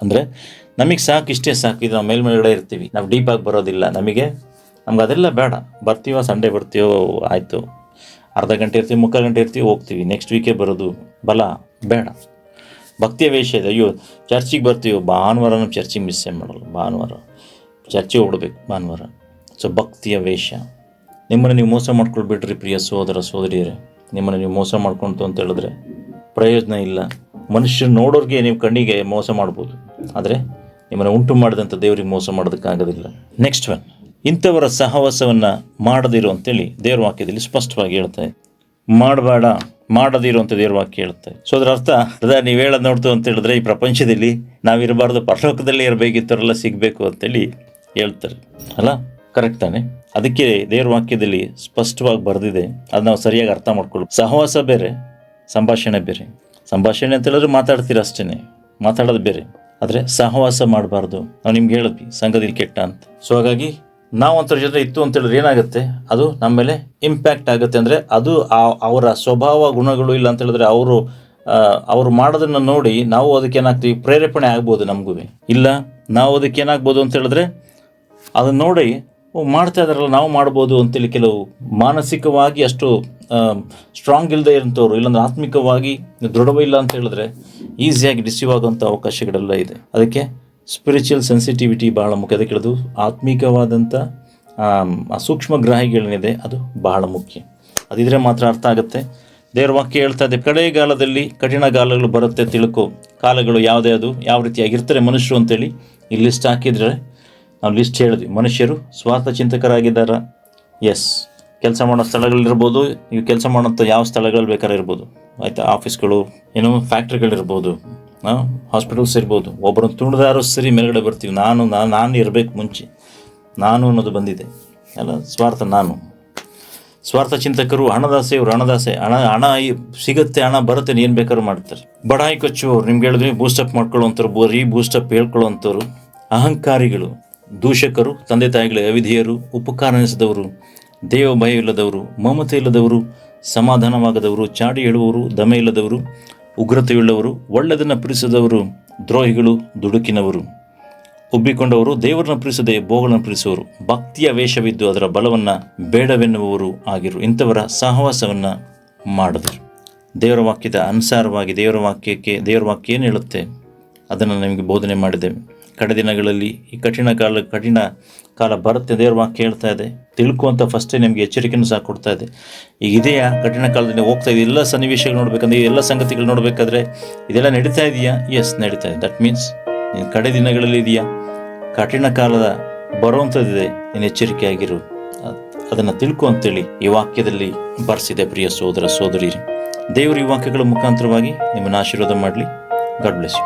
ಅಂದರೆ ನಮಗೆ ಸಾಕು, ಇಷ್ಟೇ ಸಾಕು, ಇದು ನಾವು ಮೇಲ್ಮೇಲ್ಗಡೆ ಇರ್ತೀವಿ, ನಾವು ಡೀಪಾಗಿ ಬರೋದಿಲ್ಲ, ನಮಗೆ ಅದೆಲ್ಲ ಬೇಡ. ಬರ್ತೀವೋ ಸಂಡೇ ಬರ್ತೀವೋ ಆಯಿತು, ಅರ್ಧ ಗಂಟೆ ಇರ್ತೀವಿ, ಮುಕ್ಕಾಲು ಗಂಟೆ ಇರ್ತೀವಿ, ಹೋಗ್ತೀವಿ, ನೆಕ್ಸ್ಟ್ ವೀಕೇ ಬರೋದು, ಬಲ ಬೇಡ. ಭಕ್ತಿಯ ವೇಷ ಇದೆ. ಅಯ್ಯೋ ಚರ್ಚಿಗೆ ಬರ್ತೀವೋ, ಭಾನುವಾರ ಚರ್ಚಿಗೆ ಮಿಸ್ಸೇ ಮಾಡಲ್ಲ, ಭಾನುವಾರ ಚರ್ಚಿಗೆ ಹೋಗ್ಬೇಕು ಭಾನುವಾರ. ಸೊ ಭಕ್ತಿಯ ವೇಷ. ನಿಮ್ಮನ್ನು ನೀವು ಮೋಸ ಮಾಡ್ಕೊಳ್ಬಿಟ್ರಿ ಪ್ರಿಯ ಸೋದರ ಸೋದರಿಯರೇ. ನಿಮ್ಮನ್ನು ನೀವು ಮೋಸ ಮಾಡ್ಕೊಂತು ಅಂತ ಹೇಳಿದ್ರೆ ಪ್ರಯೋಜನ ಇಲ್ಲ. ಮನುಷ್ಯರು ನೋಡೋರಿಗೆ ನೀವು ಕಣ್ಣಿಗೆ ಮೋಸ ಮಾಡ್ಬೋದು, ಆದರೆ ನಿಮ್ಮನ್ನು ಉಂಟು ಮಾಡಿದಂಥ ದೇವರಿಗೆ ಮೋಸ ಮಾಡೋದಕ್ಕಾಗೋದಿಲ್ಲ. ನೆಕ್ಸ್ಟ್ ಒನ್, ಇಂಥವರ ಸಹವಾಸವನ್ನು ಮಾಡದಿರು ಅಂತೇಳಿ ದೇವರ ವಾಕ್ಯದಲ್ಲಿ ಸ್ಪಷ್ಟವಾಗಿ ಹೇಳ್ತಾ ಇದೆ. ಮಾಡಬೇಡ, ಮಾಡದೇ ಇರುವಂಥ ದೇವ್ರ ವಾಕ್ಯ ಹೇಳುತ್ತೆ. ಸೊ ಅದರ ಅರ್ಥ ನೀವು ಹೇಳೋದು ನೋಡ್ತು ಅಂತ ಹೇಳಿದ್ರೆ, ಈ ಪ್ರಪಂಚದಲ್ಲಿ ನಾವಿರಬಾರ್ದು, ಪರಲೋಕದಲ್ಲೇ ಇರಬೇಕಿತ್ತವರೆಲ್ಲ ಸಿಗಬೇಕು ಅಂತೇಳಿ ಹೇಳ್ತಾರೆ ಅಲ್ಲ, ಕರೆಕ್ಟ್ ತಾನೆ? ಅದಕ್ಕೆ ದೇವ್ರ ವಾಕ್ಯದಲ್ಲಿ ಸ್ಪಷ್ಟವಾಗಿ ಬರೆದಿದೆ, ಅದು ನಾವು ಸರಿಯಾಗಿ ಅರ್ಥ ಮಾಡ್ಕೊಳ್ಳಿ. ಸಹವಾಸ ಬೇರೆ, ಸಂಭಾಷಣೆ ಬೇರೆ. ಸಂಭಾಷಣೆ ಅಂತ ಹೇಳಿದ್ರೆ ಮಾತಾಡ್ತೀರ ಅಷ್ಟೇ, ಮಾತಾಡೋದು ಬೇರೆ. ಆದರೆ ಸಹವಾಸ ಮಾಡಬಾರ್ದು. ನಾವು ನಿಮ್ಗೆ ಹೇಳಿದ್ವಿ ಸಂಘದಲ್ಲಿ ಕೆಟ್ಟ ಅಂತ. ಸೊ ಹಾಗಾಗಿ ನಾವು ಒಂಥರ ಜೊತೆ ಇತ್ತು ಅಂತ ಹೇಳಿದ್ರೆ ಏನಾಗುತ್ತೆ, ಅದು ನಮ್ಮ ಮೇಲೆ ಇಂಪ್ಯಾಕ್ಟ್ ಆಗುತ್ತೆ. ಅಂದರೆ ಅದು ಅವರ ಸ್ವಭಾವ ಗುಣಗಳು ಇಲ್ಲ ಅಂತ ಹೇಳಿದ್ರೆ ಅವರು ಮಾಡೋದನ್ನು ನೋಡಿ ನಾವು ಅದಕ್ಕೆ ಏನಾಗ್ತೀವಿ, ಪ್ರೇರೇಪಣೆ ಆಗ್ಬೋದು ನಮಗೂ. ಇಲ್ಲ ನಾವು ಅದಕ್ಕೆ ಏನಾಗ್ಬೋದು ಅಂತ ಹೇಳಿದ್ರೆ ಅದನ್ನು ನೋಡಿ ಮಾಡ್ತಾ ಇದ್ದಾರಲ್ಲ ನಾವು ಮಾಡ್ಬೋದು ಅಂತೇಳಿ ಕೆಲವು ಮಾನಸಿಕವಾಗಿ ಅಷ್ಟು ಸ್ಟ್ರಾಂಗ್ ಇಲ್ಲದೆ ಇರೋಂಥವ್ರು, ಇಲ್ಲಾಂದ್ರೆ ಆತ್ಮಿಕವಾಗಿ ದೃಢವಿಲ್ಲ ಅಂತ ಹೇಳಿದ್ರೆ ಈಸಿಯಾಗಿ ಡಿಸೀವ್ ಆಗೋಂಥ ಅವಕಾಶಗಳೆಲ್ಲ ಇದೆ. ಅದಕ್ಕೆ ಸ್ಪಿರಿಚುವಲ್ ಸೆನ್ಸಿಟಿವಿಟಿ ಭಾಳ ಮುಖ್ಯ. ಅದಕ್ಕೆ ಹೇಳೋದು ಆತ್ಮಿಕವಾದಂಥ ಸೂಕ್ಷ್ಮ ಗ್ರಾಹಿಗಳೇನಿದೆ ಅದು ಬಹಳ ಮುಖ್ಯ. ಅದಿದ್ರೆ ಮಾತ್ರ ಅರ್ಥ ಆಗುತ್ತೆ. ದೇವ್ರ ವಾಕ್ಯ ಹೇಳ್ತಾ ಇದೆ, ಕಡೆಗಾಲದಲ್ಲಿ ಕಠಿಣ ಕಾಲಗಳು ಬರುತ್ತೆ ತಿಳ್ಕೊ. ಕಾಲಗಳು ಯಾವುದೇ ಅದು ಯಾವ ರೀತಿಯಾಗಿರ್ತಾರೆ ಮನುಷ್ಯರು ಅಂತೇಳಿ ಈ ಲಿಸ್ಟ್ ಹಾಕಿದರೆ ನಾವು ಲಿಸ್ಟ್ ಹೇಳಿದ್ವಿ. ಮನುಷ್ಯರು ಸ್ವಾರ್ಥ ಚಿಂತಕರಾಗಿದ್ದಾರ. ಎಸ್, ಕೆಲಸ ಮಾಡೋ ಸ್ಥಳಗಳಿರ್ಬೋದು, ನೀವು ಕೆಲಸ ಮಾಡೋಂಥ ಯಾವ ಸ್ಥಳಗಳು ಬೇಕಾದ್ರೆ ಇರ್ಬೋದು, ಆಯಿತಾ, ಆಫೀಸ್ಗಳು, ಏನೋ ಫ್ಯಾಕ್ಟ್ರಿಗಳಿರ್ಬೋದು, ಹಾಸ್ಪಿಟಲ್ಸ್ ಇರ್ಬೋದು. ಒಬ್ಬರನ್ನು ತುಣಿದಾರು ಸರಿ ಮೇಲ್ಗಡೆ ಬರ್ತೀವಿ. ನಾನು ಇರಬೇಕು ಮುಂಚೆ, ನಾನು ಅನ್ನೋದು ಬಂದಿದೆ ಅಲ್ಲ, ಸ್ವಾರ್ಥ ಚಿಂತಕರು, ಹಣದಾಸೆ. ಇವರು ಹಣದಾಸೆ, ಹಣ ಸಿಗುತ್ತೆ, ಹಣ ಬರುತ್ತೆ, ಏನು ಬೇಕಾದ್ರೂ ಮಾಡ್ತಾರೆ. ಬಡಾಯಿ ಕೊಚ್ಚುವವರು, ನಿಮ್ಗೆ ಹೇಳಿದ್ವಿ ಬೂಸ್ಟಪ್ ಮಾಡ್ಕೊಳ್ಳೋವಂಥವ್ರು, ಬೂಸ್ಟಪ್ ಹೇಳ್ಕೊಳ್ಳೋವಂಥವ್ರು. ಅಹಂಕಾರಿಗಳು, ದೂಷಕರು, ತಂದೆ ತಾಯಿಗಳ ಅವಿಧಿಯರು, ಉಪಕಾರನಿಸಿದವರು, ದೇವ ಭಯ ಇಲ್ಲದವರು, ಮಮತೆ ಇಲ್ಲದವರು, ಸಮಾಧಾನವಾಗದವರು, ಚಾಡಿ ಹೇಳುವವರು, ದಮೆ ಇಲ್ಲದವರು, ಉಗ್ರತೆಯುಳ್ಳವರು, ಒಳ್ಳೆಯದನ್ನು ಪ್ರೀತಿಸದವರು, ದ್ರೋಹಿಗಳು, ದುಡುಕಿನವರು, ಉಬ್ಬಿಕೊಂಡವರು, ದೇವರನ್ನು ಪ್ರೀತಿಸದೆ ಭೋಗಗಳನ್ನು ಪ್ರೀತಿಸುವವರು, ಭಕ್ತಿಯ ವೇಷವಿದ್ದು ಅದರ ಬಲವನ್ನು ಬೇಡವೆನ್ನುವವರು ಆಗಿರು. ಇಂಥವರ ಸಹವಾಸವನ್ನು ಮಾಡಿದರು. ದೇವರ ವಾಕ್ಯದ ಅನುಸಾರವಾಗಿ ದೇವರ ವಾಕ್ಯ ಏನು ಹೇಳುತ್ತೆ ಅದನ್ನು ನಮಗೆ ಬೋಧನೆ ಮಾಡಿದ್ದೇವೆ. ಕಡೆ ದಿನಗಳಲ್ಲಿ ಈ ಕಠಿಣ ಕಾಲ ಬರುತ್ತೆ, ದೇವ್ರ ವಾಕ್ಯ ಹೇಳ್ತಾ ಇದೆ. ತಿಳ್ಕೊ ಫಸ್ಟೇ ನಿಮಗೆ ಎಚ್ಚರಿಕೆಯನ್ನು ಸಹ ಕೊಡ್ತಾ ಇದೆ. ಈಗ ಇದೆಯಾ ಕಠಿಣ ಕಾಲದಲ್ಲಿ ಹೋಗ್ತಾ ಇದೆ, ಎಲ್ಲ ಸನ್ನಿವೇಶಗಳು ನೋಡಬೇಕಂದ್ರೆ, ಎಲ್ಲ ಸಂಗತಿಗಳು ನೋಡಬೇಕಾದ್ರೆ ಇದೆಲ್ಲ ನಡೀತಾ ಇದೆಯಾ? ಎಸ್, ನಡೀತಾ ಇದೆ. ದಟ್ ಮೀನ್ಸ್ ನೀನು ಕಡೆ ದಿನಗಳಲ್ಲಿ ಇದೆಯಾ, ಕಠಿಣ ಕಾಲದ ಬರುವಂಥದ್ದಿದೆ, ನೀನು ಎಚ್ಚರಿಕೆ ಆಗಿರು, ಅದನ್ನು ತಿಳ್ಕೊ ಅಂತೇಳಿ ಈ ವಾಕ್ಯದಲ್ಲಿ ಬರೆಸಿದೆ. ಪ್ರಿಯ ಸೋದರ ಸೋದರಿ, ದೇವರು ಈ ವಾಕ್ಯಗಳ ಮುಖಾಂತರವಾಗಿ ನಿಮ್ಮನ್ನು ಆಶೀರ್ವಾದ ಮಾಡಲಿ. God bless you.